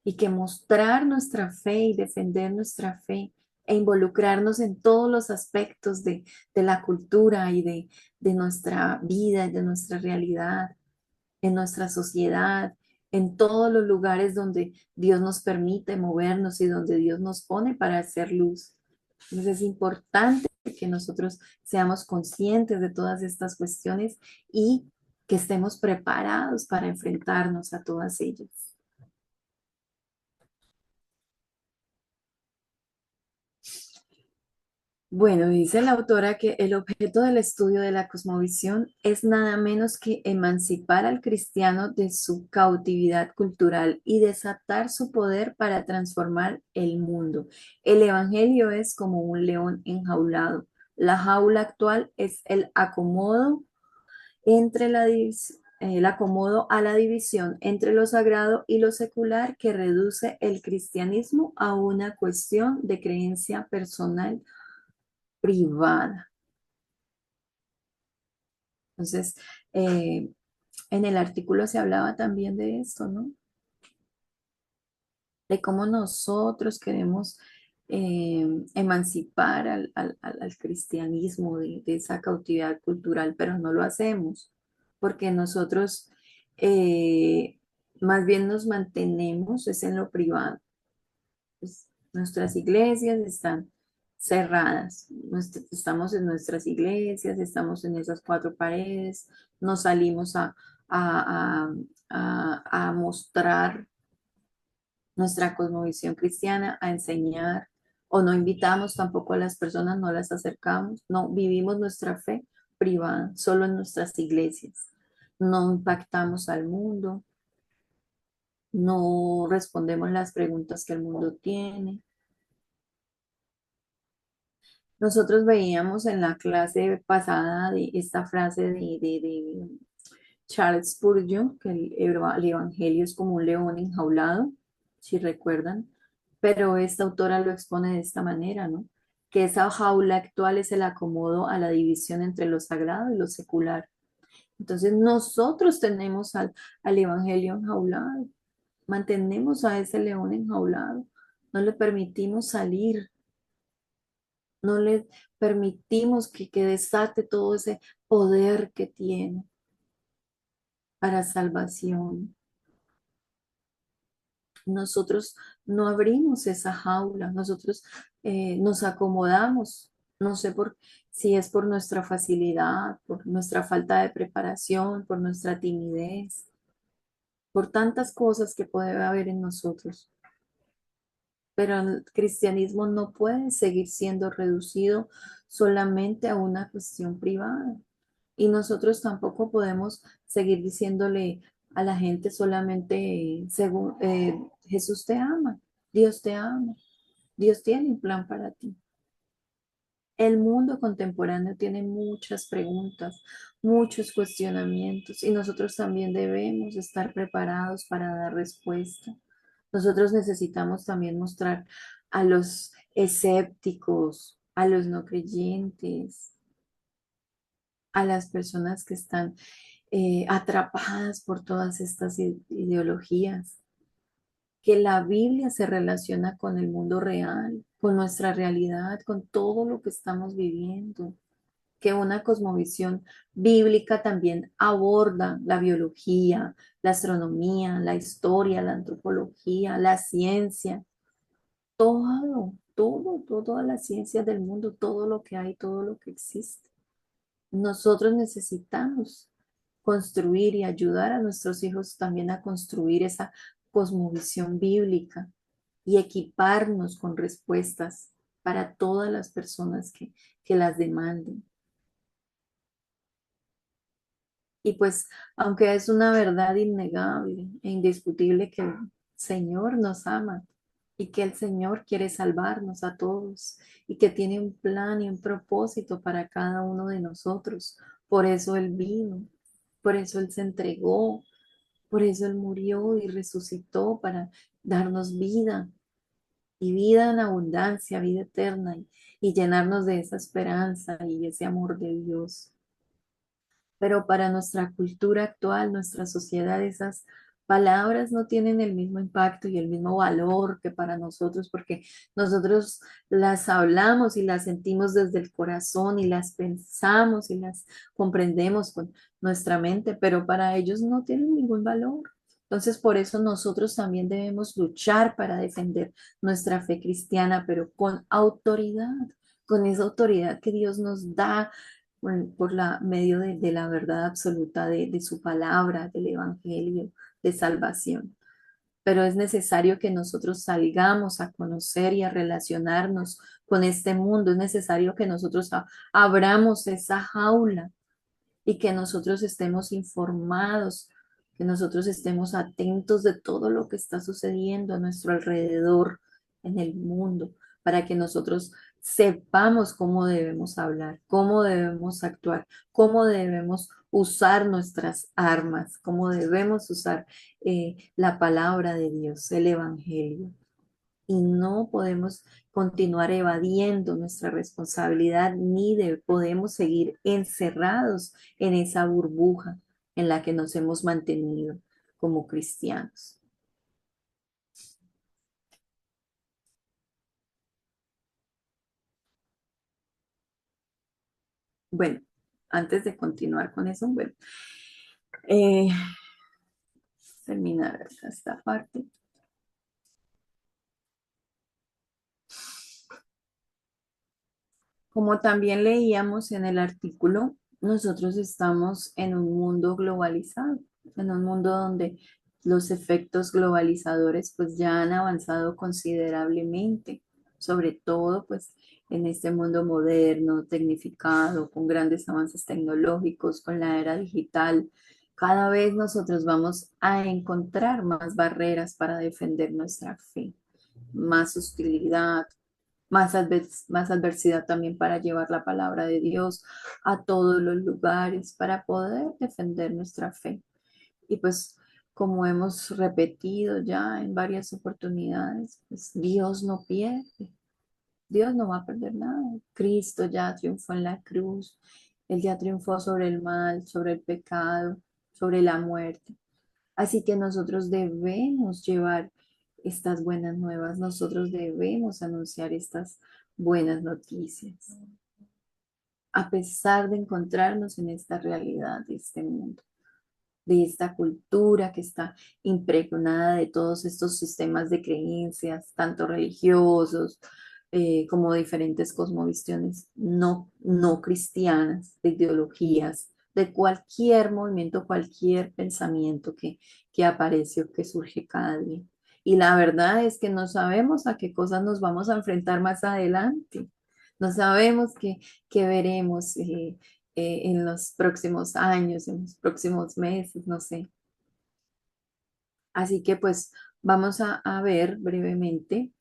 y que mostrar nuestra fe y defender nuestra fe e involucrarnos en todos los aspectos de la cultura y de nuestra vida y de nuestra realidad, en nuestra sociedad, en todos los lugares donde Dios nos permite movernos y donde Dios nos pone para hacer luz. Entonces es importante que nosotros seamos conscientes de todas estas cuestiones y que estemos preparados para enfrentarnos a todas ellas. Bueno, dice la autora que el objeto del estudio de la cosmovisión es nada menos que emancipar al cristiano de su cautividad cultural y desatar su poder para transformar el mundo. El evangelio es como un león enjaulado. La jaula actual es el acomodo entre el acomodo a la división entre lo sagrado y lo secular que reduce el cristianismo a una cuestión de creencia personal privada. Entonces, eh, en el artículo se hablaba también de esto, ¿no? De cómo nosotros queremos emancipar al cristianismo de esa cautividad cultural, pero no lo hacemos, porque nosotros más bien nos mantenemos es en lo privado. Pues, nuestras iglesias están cerradas, estamos en nuestras iglesias, estamos en esas cuatro paredes, no salimos a, a mostrar nuestra cosmovisión cristiana, a enseñar, o no invitamos tampoco a las personas, no las acercamos, no vivimos nuestra fe privada, solo en nuestras iglesias, no impactamos al mundo, no respondemos las preguntas que el mundo tiene. Nosotros veíamos en la clase pasada de esta frase de Charles Spurgeon, que el Evangelio es como un león enjaulado, si recuerdan, pero esta autora lo expone de esta manera, ¿no? Que esa jaula actual es el acomodo a la división entre lo sagrado y lo secular. Entonces nosotros tenemos al Evangelio enjaulado, mantenemos a ese león enjaulado, no le permitimos salir, no le permitimos que desate todo ese poder que tiene para salvación. Nosotros no abrimos esa jaula, nosotros nos acomodamos, no sé si es por nuestra facilidad, por nuestra falta de preparación, por nuestra timidez, por tantas cosas que puede haber en nosotros. Pero el cristianismo no puede seguir siendo reducido solamente a una cuestión privada. Y nosotros tampoco podemos seguir diciéndole a la gente solamente, según Jesús te ama, Dios tiene un plan para ti. El mundo contemporáneo tiene muchas preguntas, muchos cuestionamientos y nosotros también debemos estar preparados para dar respuesta. Nosotros necesitamos también mostrar a los escépticos, a los no creyentes, a las personas que están atrapadas por todas estas ideologías, que la Biblia se relaciona con el mundo real, con nuestra realidad, con todo lo que estamos viviendo, que una cosmovisión bíblica también aborda la biología, la astronomía, la historia, la antropología, la ciencia, todas las ciencias del mundo, todo lo que hay, todo lo que existe. Nosotros necesitamos construir y ayudar a nuestros hijos también a construir esa cosmovisión bíblica y equiparnos con respuestas para todas las personas que las demanden. Y pues, aunque es una verdad innegable e indiscutible que el Señor nos ama y que el Señor quiere salvarnos a todos y que tiene un plan y un propósito para cada uno de nosotros. Por eso Él vino, por eso Él se entregó, por eso Él murió y resucitó para darnos vida y vida en abundancia, vida eterna y llenarnos de esa esperanza y ese amor de Dios. Pero para nuestra cultura actual, nuestra sociedad, esas palabras no tienen el mismo impacto y el mismo valor que para nosotros, porque nosotros las hablamos y las sentimos desde el corazón y las pensamos y las comprendemos con nuestra mente, pero para ellos no tienen ningún valor. Entonces, por eso nosotros también debemos luchar para defender nuestra fe cristiana, pero con autoridad, con esa autoridad que Dios nos da por la medio de la verdad absoluta de su palabra, del evangelio de salvación. pero es necesario que nosotros salgamos a conocer y a relacionarnos con este mundo. Es necesario que nosotros abramos esa jaula y que nosotros estemos informados, que nosotros estemos atentos de todo lo que está sucediendo a nuestro alrededor en el mundo, para que nosotros sepamos cómo debemos hablar, cómo debemos actuar, cómo debemos usar nuestras armas, cómo debemos usar la palabra de Dios, el Evangelio. Y no podemos continuar evadiendo nuestra responsabilidad ni podemos seguir encerrados en esa burbuja en la que nos hemos mantenido como cristianos. Bueno, antes de continuar con eso, bueno, eh, terminar esta parte. Como también leíamos en el artículo, nosotros estamos en un mundo globalizado, en un mundo donde los efectos globalizadores pues ya han avanzado considerablemente, sobre todo pues en este mundo moderno, tecnificado, con grandes avances tecnológicos, con la era digital. Cada vez nosotros vamos a encontrar más barreras para defender nuestra fe, más hostilidad, más adversidad también para llevar la palabra de Dios a todos los lugares, para poder defender nuestra fe. Y pues como hemos repetido ya en varias oportunidades, pues Dios no pierde, Dios no va a perder nada. Cristo ya triunfó en la cruz, Él ya triunfó sobre el mal, sobre el pecado, sobre la muerte. Así que nosotros debemos llevar estas buenas nuevas, nosotros debemos anunciar estas buenas noticias, a pesar de encontrarnos en esta realidad de este mundo, de esta cultura que está impregnada de todos estos sistemas de creencias, tanto religiosos como diferentes cosmovisiones no cristianas, de ideologías, de cualquier movimiento, cualquier pensamiento que aparece o que surge cada día. Y la verdad es que no sabemos a qué cosas nos vamos a enfrentar más adelante. No sabemos qué veremos. En los próximos años, en los próximos meses, no sé. Así que pues vamos a ver brevemente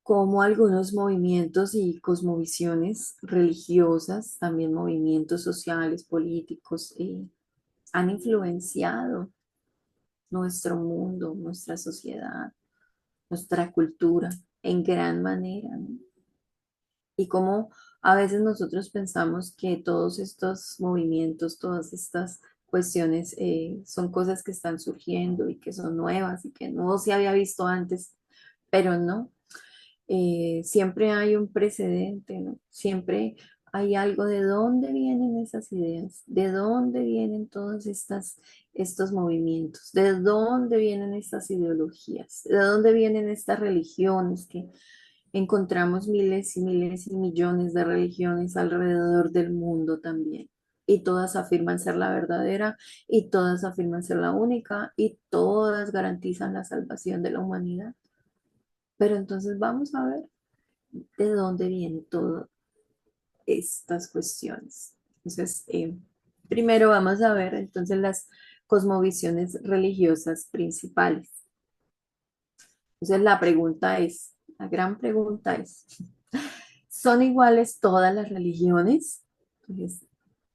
cómo algunos movimientos y cosmovisiones religiosas, también movimientos sociales, políticos, han influenciado nuestro mundo, nuestra sociedad, nuestra cultura en gran manera, ¿no? Y cómo a veces nosotros pensamos que todos estos movimientos, todas estas cuestiones son cosas que están surgiendo y que son nuevas y que no se había visto antes, pero no. Siempre hay un precedente, ¿no? Siempre hay algo de dónde vienen esas ideas, de dónde vienen todos estos movimientos, de dónde vienen estas ideologías, de dónde vienen estas religiones que encontramos miles y miles y millones de religiones alrededor del mundo también. Y todas afirman ser la verdadera, y todas afirman ser la única, y todas garantizan la salvación de la humanidad. Pero entonces vamos a ver de dónde vienen todas estas cuestiones. Entonces, primero vamos a ver entonces las cosmovisiones religiosas principales. Entonces, la gran pregunta es, ¿son iguales todas las religiones? Pues,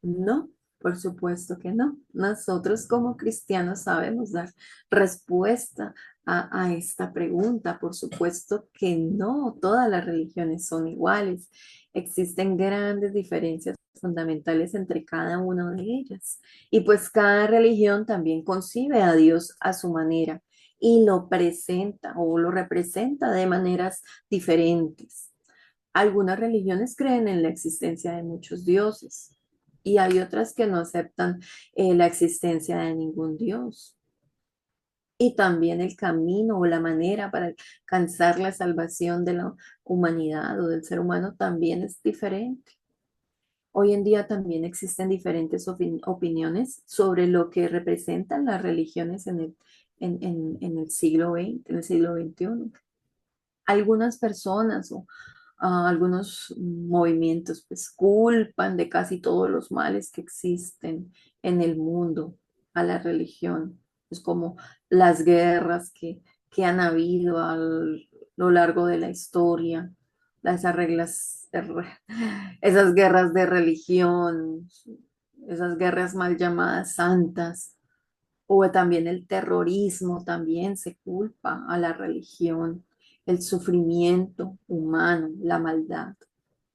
no, por supuesto que no. Nosotros como cristianos sabemos dar respuesta a esta pregunta. Por supuesto que no, todas las religiones son iguales. Existen grandes diferencias fundamentales entre cada una de ellas. Y pues cada religión también concibe a Dios a su manera y lo presenta o lo representa de maneras diferentes. Algunas religiones creen en la existencia de muchos dioses y hay otras que no aceptan la existencia de ningún dios. Y también el camino o la manera para alcanzar la salvación de la humanidad o del ser humano también es diferente. Hoy en día también existen diferentes opiniones sobre lo que representan las religiones en el siglo XX, en el siglo XXI. Algunas personas o algunos movimientos pues culpan de casi todos los males que existen en el mundo a la religión. Es como las guerras que han habido lo largo de la historia, esas reglas, esas guerras de religión, esas guerras mal llamadas santas, o también el terrorismo, también se culpa a la religión, el sufrimiento humano, la maldad,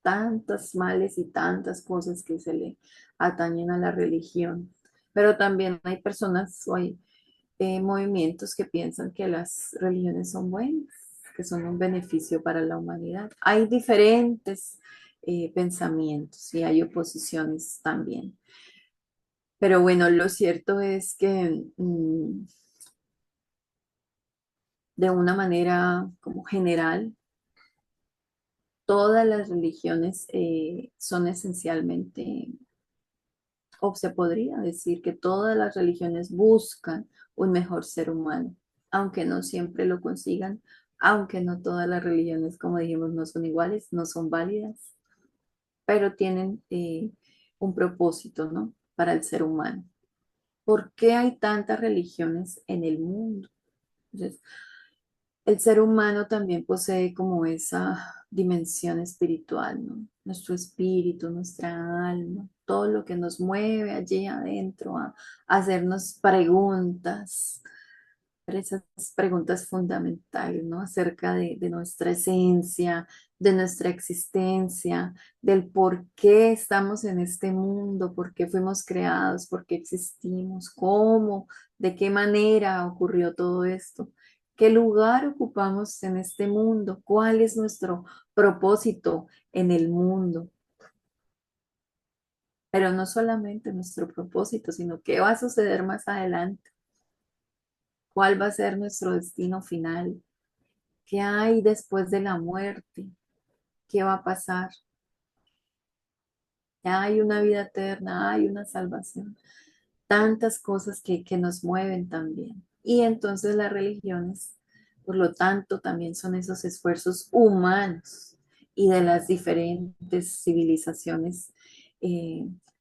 tantas males y tantas cosas que se le atañen a la religión. Pero también hay personas o hay movimientos que piensan que las religiones son buenas, que son un beneficio para la humanidad. Hay diferentes pensamientos y hay oposiciones también. Pero bueno, lo cierto es que de una manera como general, todas las religiones son esencialmente, o se podría decir que todas las religiones buscan un mejor ser humano, aunque no siempre lo consigan, aunque no todas las religiones, como dijimos, no son iguales, no son válidas, pero tienen un propósito, ¿no? Para el ser humano. ¿Por qué hay tantas religiones en el mundo? Entonces, el ser humano también posee como esa dimensión espiritual, ¿no? Nuestro espíritu, nuestra alma, todo lo que nos mueve allí adentro a hacernos preguntas, pero esas preguntas fundamentales, ¿no? Acerca de nuestra esencia, de nuestra existencia, del por qué estamos en este mundo, por qué fuimos creados, por qué existimos, cómo, de qué manera ocurrió todo esto, qué lugar ocupamos en este mundo, cuál es nuestro propósito en el mundo. Pero no solamente nuestro propósito, sino qué va a suceder más adelante, cuál va a ser nuestro destino final. ¿Qué hay después de la muerte? ¿Qué va a pasar? Hay una vida eterna, hay una salvación. Tantas cosas que nos mueven también. Y entonces las religiones, por lo tanto, también son esos esfuerzos humanos y de las diferentes civilizaciones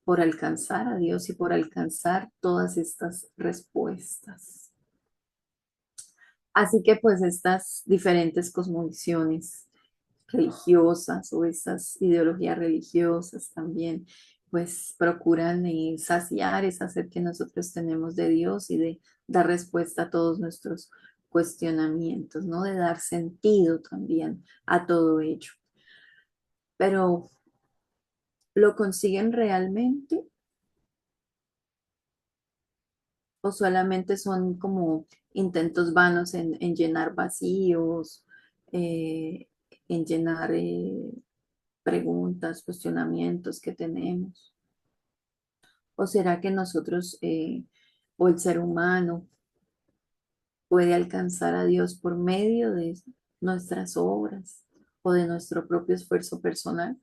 por alcanzar a Dios y por alcanzar todas estas respuestas. Así que pues estas diferentes cosmovisiones religiosas o esas ideologías religiosas también, pues procuran saciar esa sed que nosotros tenemos de Dios y de dar respuesta a todos nuestros cuestionamientos, ¿no? De dar sentido también a todo ello. Pero ¿lo consiguen realmente o solamente son como intentos vanos en llenar vacíos, eh, en llenar preguntas, cuestionamientos que tenemos? ¿O será que nosotros o el ser humano puede alcanzar a Dios por medio de nuestras obras o de nuestro propio esfuerzo personal?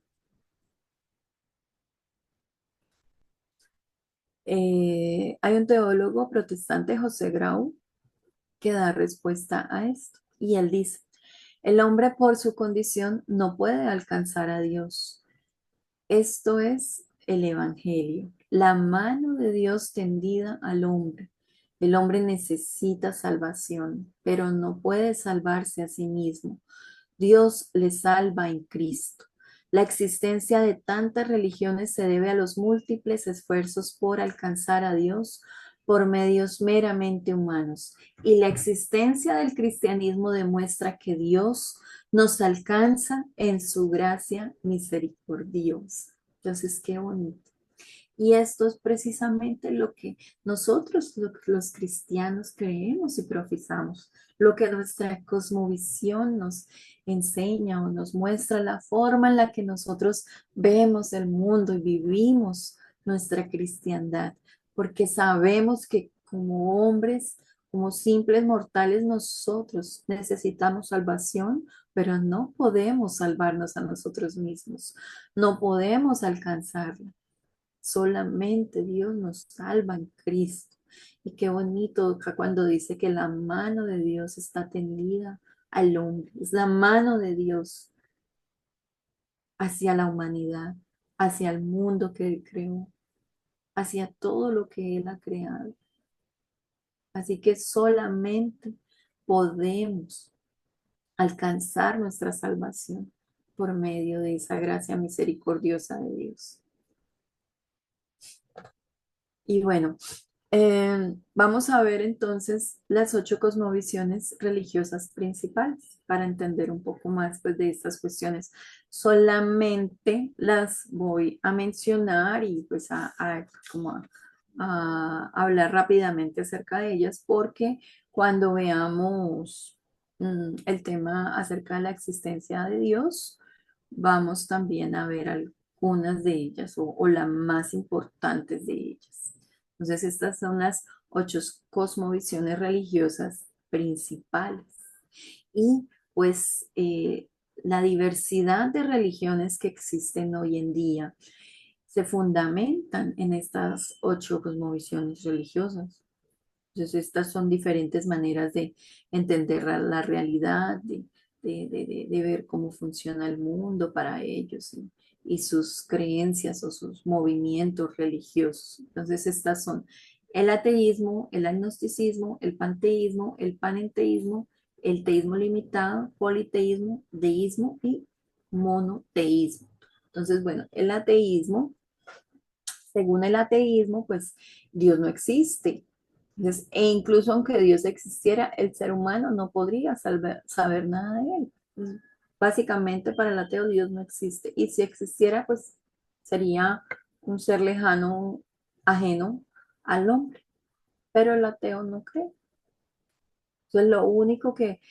Hay un teólogo protestante, José Grau, que da respuesta a esto. Y él dice, el hombre por su condición no puede alcanzar a Dios. Esto es el Evangelio, la mano de Dios tendida al hombre. El hombre necesita salvación, pero no puede salvarse a sí mismo. Dios le salva en Cristo. La existencia de tantas religiones se debe a los múltiples esfuerzos por alcanzar a Dios por medios meramente humanos. Y la existencia del cristianismo demuestra que Dios nos alcanza en su gracia misericordiosa. Entonces, qué bonito. Y esto es precisamente lo que nosotros, los cristianos, creemos y profesamos, lo que nuestra cosmovisión nos enseña o nos muestra, la forma en la que nosotros vemos el mundo y vivimos nuestra cristiandad, porque sabemos que como hombres, como simples mortales, nosotros necesitamos salvación, pero no podemos salvarnos a nosotros mismos, no podemos alcanzarla. Solamente Dios nos salva en Cristo. Y qué bonito acá cuando dice que la mano de Dios está tendida al hombre. Es la mano de Dios hacia la humanidad, hacia el mundo que Él creó, hacia todo lo que Él ha creado. Así que solamente podemos alcanzar nuestra salvación por medio de esa gracia misericordiosa de Dios. Y bueno, vamos a ver entonces las 8 cosmovisiones religiosas principales para entender un poco más pues, de estas cuestiones. Solamente las voy a mencionar y pues a hablar rápidamente acerca de ellas porque cuando veamos el tema acerca de la existencia de Dios, vamos también a ver algunas de ellas o las más importantes de ellas. Entonces, estas son las 8 cosmovisiones religiosas principales. Y pues la diversidad de religiones que existen hoy en día se fundamentan en estas 8 cosmovisiones religiosas. Entonces, estas son diferentes maneras de entender la realidad, de ver cómo funciona el mundo para ellos y sus creencias o sus movimientos religiosos. Entonces, estas son el ateísmo, el agnosticismo, el panteísmo, el panenteísmo, el teísmo limitado, politeísmo, deísmo y monoteísmo. Entonces, bueno, el ateísmo, según el ateísmo, pues Dios no existe. Entonces, e incluso aunque Dios existiera, el ser humano no podría saber nada de él. Básicamente para el ateo Dios no existe. Y si existiera, pues sería un ser lejano, ajeno al hombre. Pero el ateo no cree. Entonces, lo único que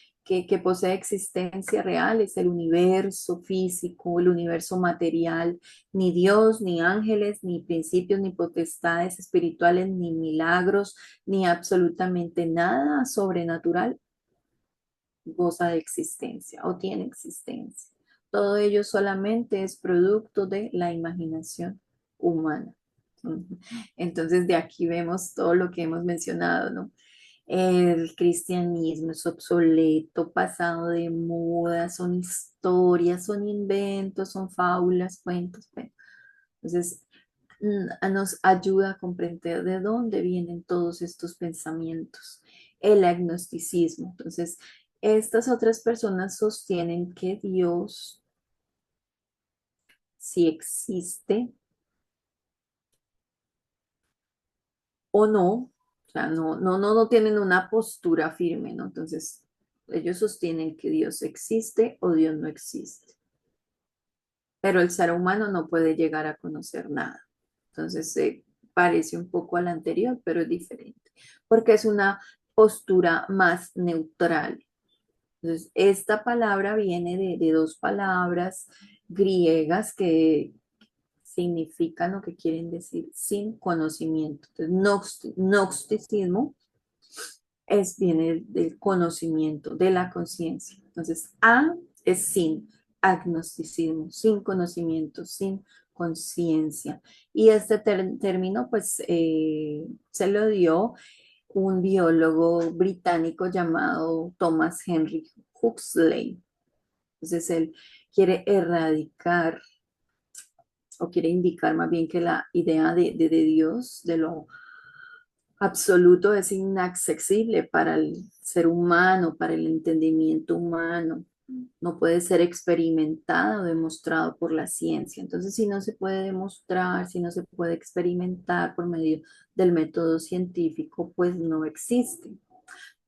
posee existencia real es el universo físico, el universo material, ni Dios, ni ángeles, ni principios, ni potestades espirituales, ni milagros, ni absolutamente nada sobrenatural goza de existencia o tiene existencia. Todo ello solamente es producto de la imaginación humana. Entonces, de aquí vemos todo lo que hemos mencionado, ¿no? El cristianismo es obsoleto, pasado de moda, son historias, son inventos, son fábulas, cuentos. Bueno, entonces, nos ayuda a comprender de dónde vienen todos estos pensamientos. El agnosticismo. Entonces, estas otras personas sostienen que Dios sí existe o no. O sea, no tienen una postura firme, ¿no? Entonces, ellos sostienen que Dios existe o Dios no existe, pero el ser humano no puede llegar a conocer nada. Entonces, se parece un poco al anterior, pero es diferente, porque es una postura más neutral. Entonces, esta palabra viene de 2 palabras griegas que significan lo que quieren decir sin conocimiento. Entonces, gnosticismo viene del conocimiento, de la conciencia. Entonces, a es sin, agnosticismo, sin conocimiento, sin conciencia. Y este término, pues, se lo dio un biólogo británico llamado Thomas Henry Huxley. Entonces, él quiere erradicar o quiere indicar más bien que la idea de Dios, de lo absoluto, es inaccesible para el ser humano, para el entendimiento humano. No puede ser experimentado o demostrado por la ciencia. Entonces, si no se puede demostrar, si no se puede experimentar por medio del método científico, pues no existe.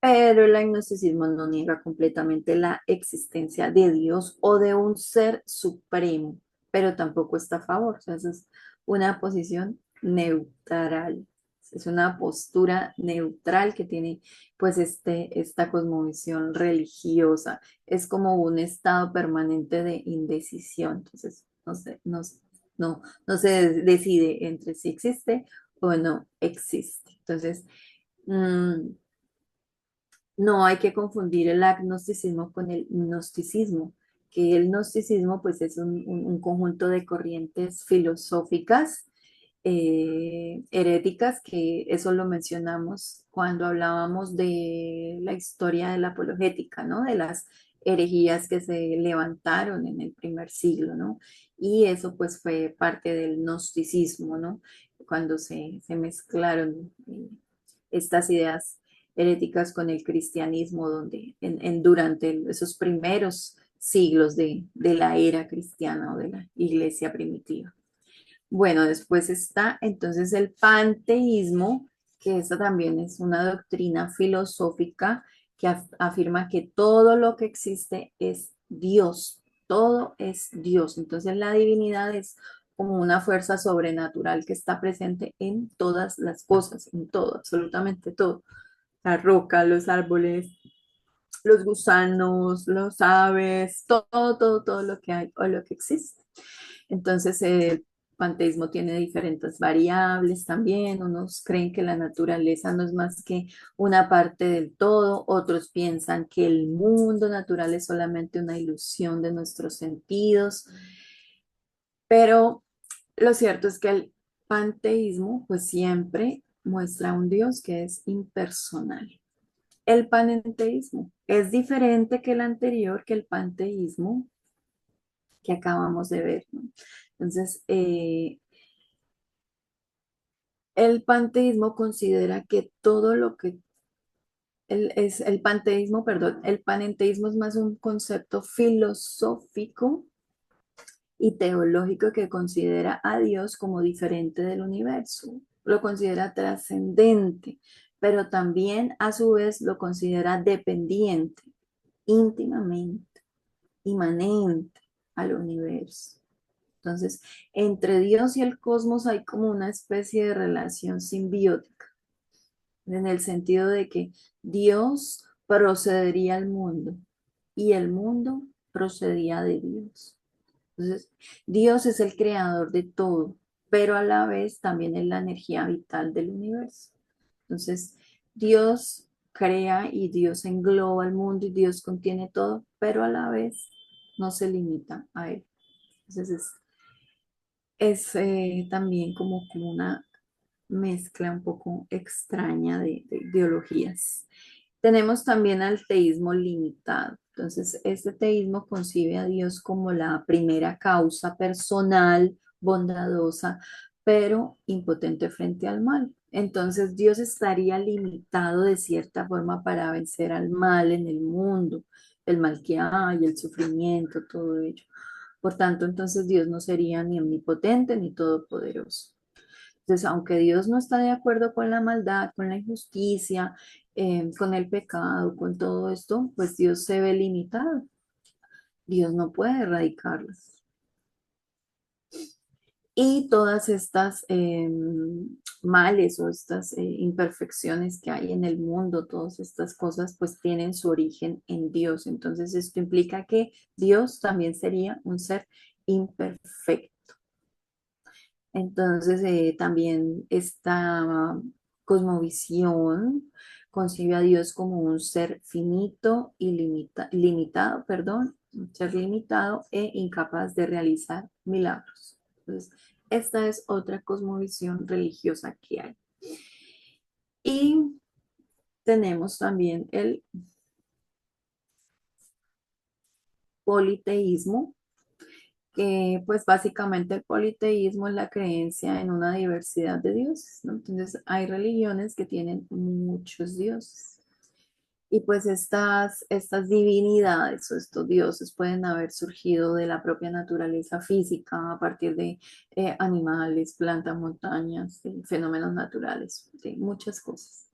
Pero el agnosticismo no niega completamente la existencia de Dios o de un ser supremo, pero tampoco está a favor. O sea, esa es una posición neutral. Es una postura neutral que tiene pues esta cosmovisión religiosa. Es como un estado permanente de indecisión. Entonces, no se decide entre si existe o no existe. Entonces, mm, no hay que confundir el agnosticismo con el gnosticismo, que el gnosticismo pues es un conjunto de corrientes filosóficas heréticas, que eso lo mencionamos cuando hablábamos de la historia de la apologética, ¿no? De las herejías que se levantaron en el primer siglo, ¿no? Y eso pues fue parte del gnosticismo, ¿no? Cuando se mezclaron estas ideas heréticas con el cristianismo, donde durante esos primeros siglos de la era cristiana o de la iglesia primitiva. Bueno, después está entonces el panteísmo, que esta también es una doctrina filosófica que afirma que todo lo que existe es Dios, todo es Dios. Entonces la divinidad es como una fuerza sobrenatural que está presente en todas las cosas, en todo, absolutamente todo. La roca, los árboles, los gusanos, los aves, todo lo que hay o lo que existe. Entonces, el panteísmo tiene diferentes variables también. Unos creen que la naturaleza no es más que una parte del todo, otros piensan que el mundo natural es solamente una ilusión de nuestros sentidos, pero lo cierto es que el panteísmo pues siempre muestra a un Dios que es impersonal. El panenteísmo es diferente que el anterior, que el panteísmo que acabamos de ver, ¿no? Entonces, el panteísmo considera que todo lo que el panteísmo, perdón, el panenteísmo es más un concepto filosófico y teológico que considera a Dios como diferente del universo, lo considera trascendente, pero también a su vez lo considera dependiente, íntimamente, inmanente al universo. Entonces, entre Dios y el cosmos hay como una especie de relación simbiótica, en el sentido de que Dios procedería al mundo y el mundo procedía de Dios. Entonces, Dios es el creador de todo, pero a la vez también es la energía vital del universo. Entonces, Dios crea y Dios engloba el mundo y Dios contiene todo, pero a la vez no se limita a él. Entonces, es también como una mezcla un poco extraña de ideologías. Tenemos también al teísmo limitado. Entonces, este teísmo concibe a Dios como la primera causa personal, bondadosa, pero impotente frente al mal. Entonces, Dios estaría limitado de cierta forma para vencer al mal en el mundo, el mal que hay, el sufrimiento, todo ello. Por tanto, entonces Dios no sería ni omnipotente ni todopoderoso. Entonces, aunque Dios no está de acuerdo con la maldad, con la injusticia, con el pecado, con todo esto, pues Dios se ve limitado. Dios no puede erradicarlas. Y todas estas males o estas imperfecciones que hay en el mundo, todas estas cosas, pues tienen su origen en Dios. Entonces, esto implica que Dios también sería un ser imperfecto. Entonces, también esta cosmovisión concibe a Dios como un ser finito y limitado, perdón, un ser limitado e incapaz de realizar milagros. Entonces, esta es otra cosmovisión religiosa que hay. Y tenemos también el politeísmo, que pues básicamente el politeísmo es la creencia en una diversidad de dioses, ¿no? Entonces hay religiones que tienen muchos dioses. Y pues estas divinidades o estos dioses pueden haber surgido de la propia naturaleza física a partir de animales, plantas, montañas, de fenómenos naturales, de muchas cosas.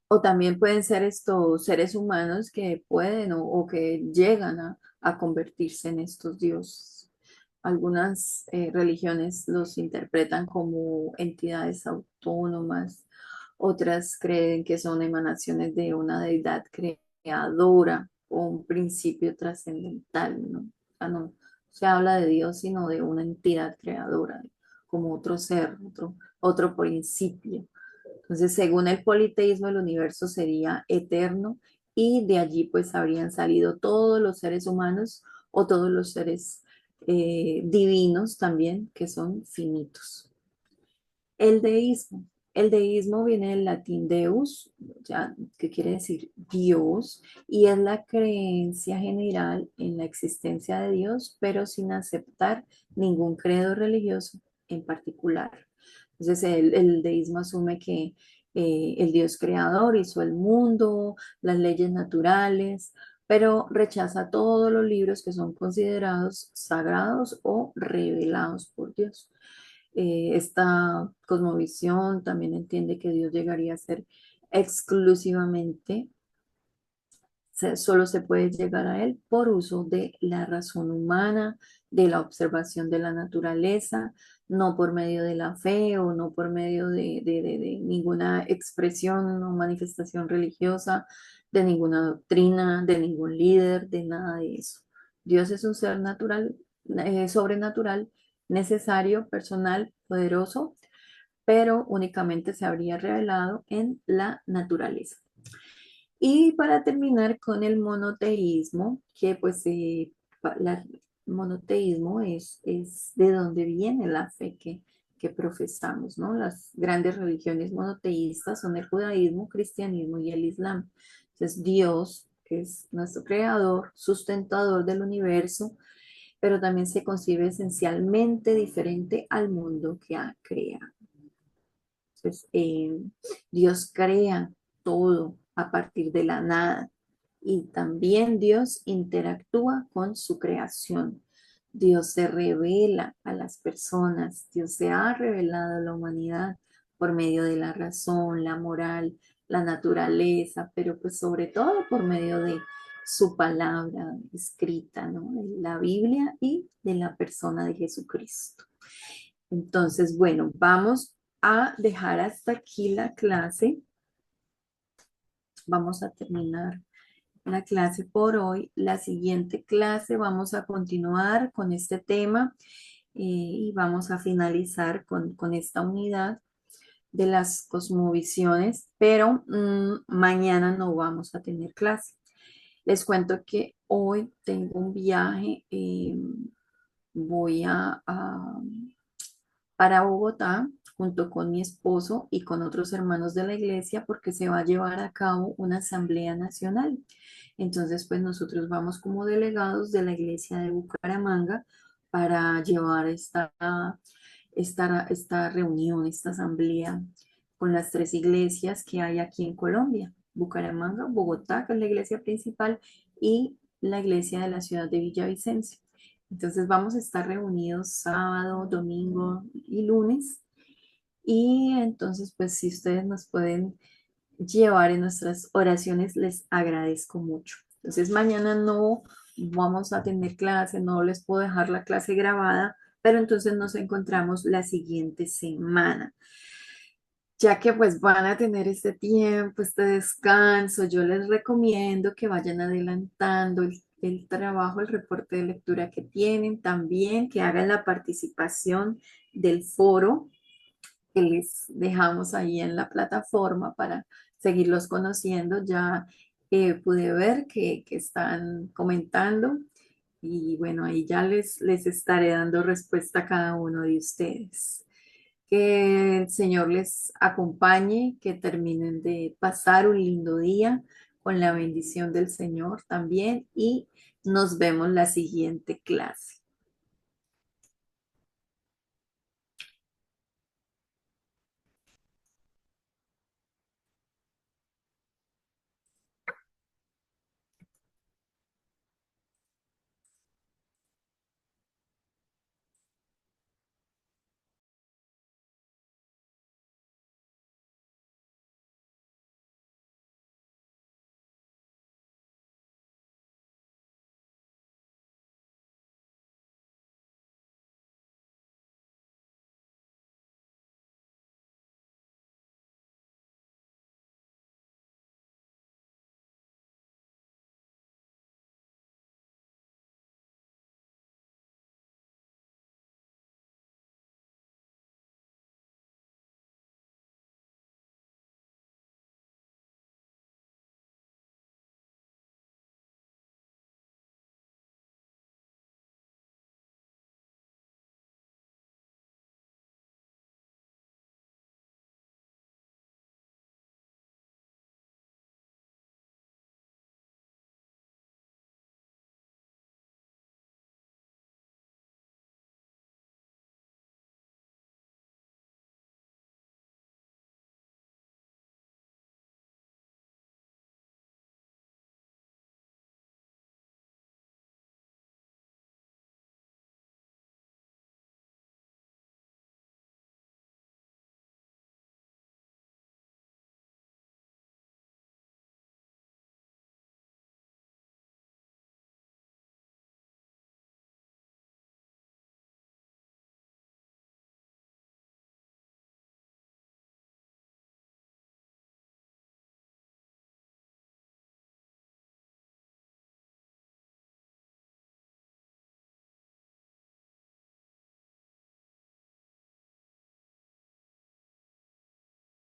O también pueden ser estos seres humanos que pueden o que llegan a convertirse en estos dioses. Algunas religiones los interpretan como entidades autónomas, otras creen que son emanaciones de una deidad creadora o un principio trascendental, ¿no? O sea, no se habla de Dios, sino de una entidad creadora, como otro ser, otro principio. Entonces, según el politeísmo, el universo sería eterno y de allí pues habrían salido todos los seres humanos o todos los seres divinos también que son finitos. El deísmo. El deísmo viene del latín deus, ya, que quiere decir Dios, y es la creencia general en la existencia de Dios, pero sin aceptar ningún credo religioso en particular. Entonces, el deísmo asume que el Dios creador hizo el mundo, las leyes naturales, pero rechaza todos los libros que son considerados sagrados o revelados por Dios. Esta cosmovisión también entiende que Dios llegaría a ser exclusivamente, solo se puede llegar a Él por uso de la razón humana, de la observación de la naturaleza, no por medio de la fe o no por medio de ninguna expresión o manifestación religiosa, de ninguna doctrina, de ningún líder, de nada de eso. Dios es un ser natural, sobrenatural, necesario, personal, poderoso, pero únicamente se habría revelado en la naturaleza. Y para terminar con el monoteísmo, que pues el monoteísmo es de donde viene la fe que profesamos, ¿no? Las grandes religiones monoteístas son el judaísmo, cristianismo y el islam. Entonces Dios es nuestro creador, sustentador del universo, pero también se concibe esencialmente diferente al mundo que ha creado. Entonces, Dios crea todo a partir de la nada y también Dios interactúa con su creación. Dios se revela a las personas, Dios se ha revelado a la humanidad por medio de la razón, la moral, la naturaleza, pero pues sobre todo por medio de su palabra escrita, ¿no? De la Biblia y de la persona de Jesucristo. Entonces, bueno, vamos a dejar hasta aquí la clase. Vamos a terminar la clase por hoy. La siguiente clase vamos a continuar con este tema y vamos a finalizar con esta unidad de las cosmovisiones, pero mañana no vamos a tener clase. Les cuento que hoy tengo un viaje, voy para Bogotá junto con mi esposo y con otros hermanos de la iglesia porque se va a llevar a cabo una asamblea nacional. Entonces, pues nosotros vamos como delegados de la iglesia de Bucaramanga para llevar esta reunión, esta asamblea con las tres iglesias que hay aquí en Colombia: Bucaramanga, Bogotá, que es la iglesia principal, y la iglesia de la ciudad de Villavicencio. Entonces vamos a estar reunidos sábado, domingo y lunes. Y entonces, pues si ustedes nos pueden llevar en nuestras oraciones, les agradezco mucho. Entonces mañana no vamos a tener clase, no les puedo dejar la clase grabada, pero entonces nos encontramos la siguiente semana. Ya que pues van a tener este tiempo, este descanso, yo les recomiendo que vayan adelantando el trabajo, el reporte de lectura que tienen, también que hagan la participación del foro que les dejamos ahí en la plataforma para seguirlos conociendo. Ya pude ver que están comentando y bueno, ahí ya les estaré dando respuesta a cada uno de ustedes. Que el Señor les acompañe, que terminen de pasar un lindo día con la bendición del Señor también y nos vemos la siguiente clase.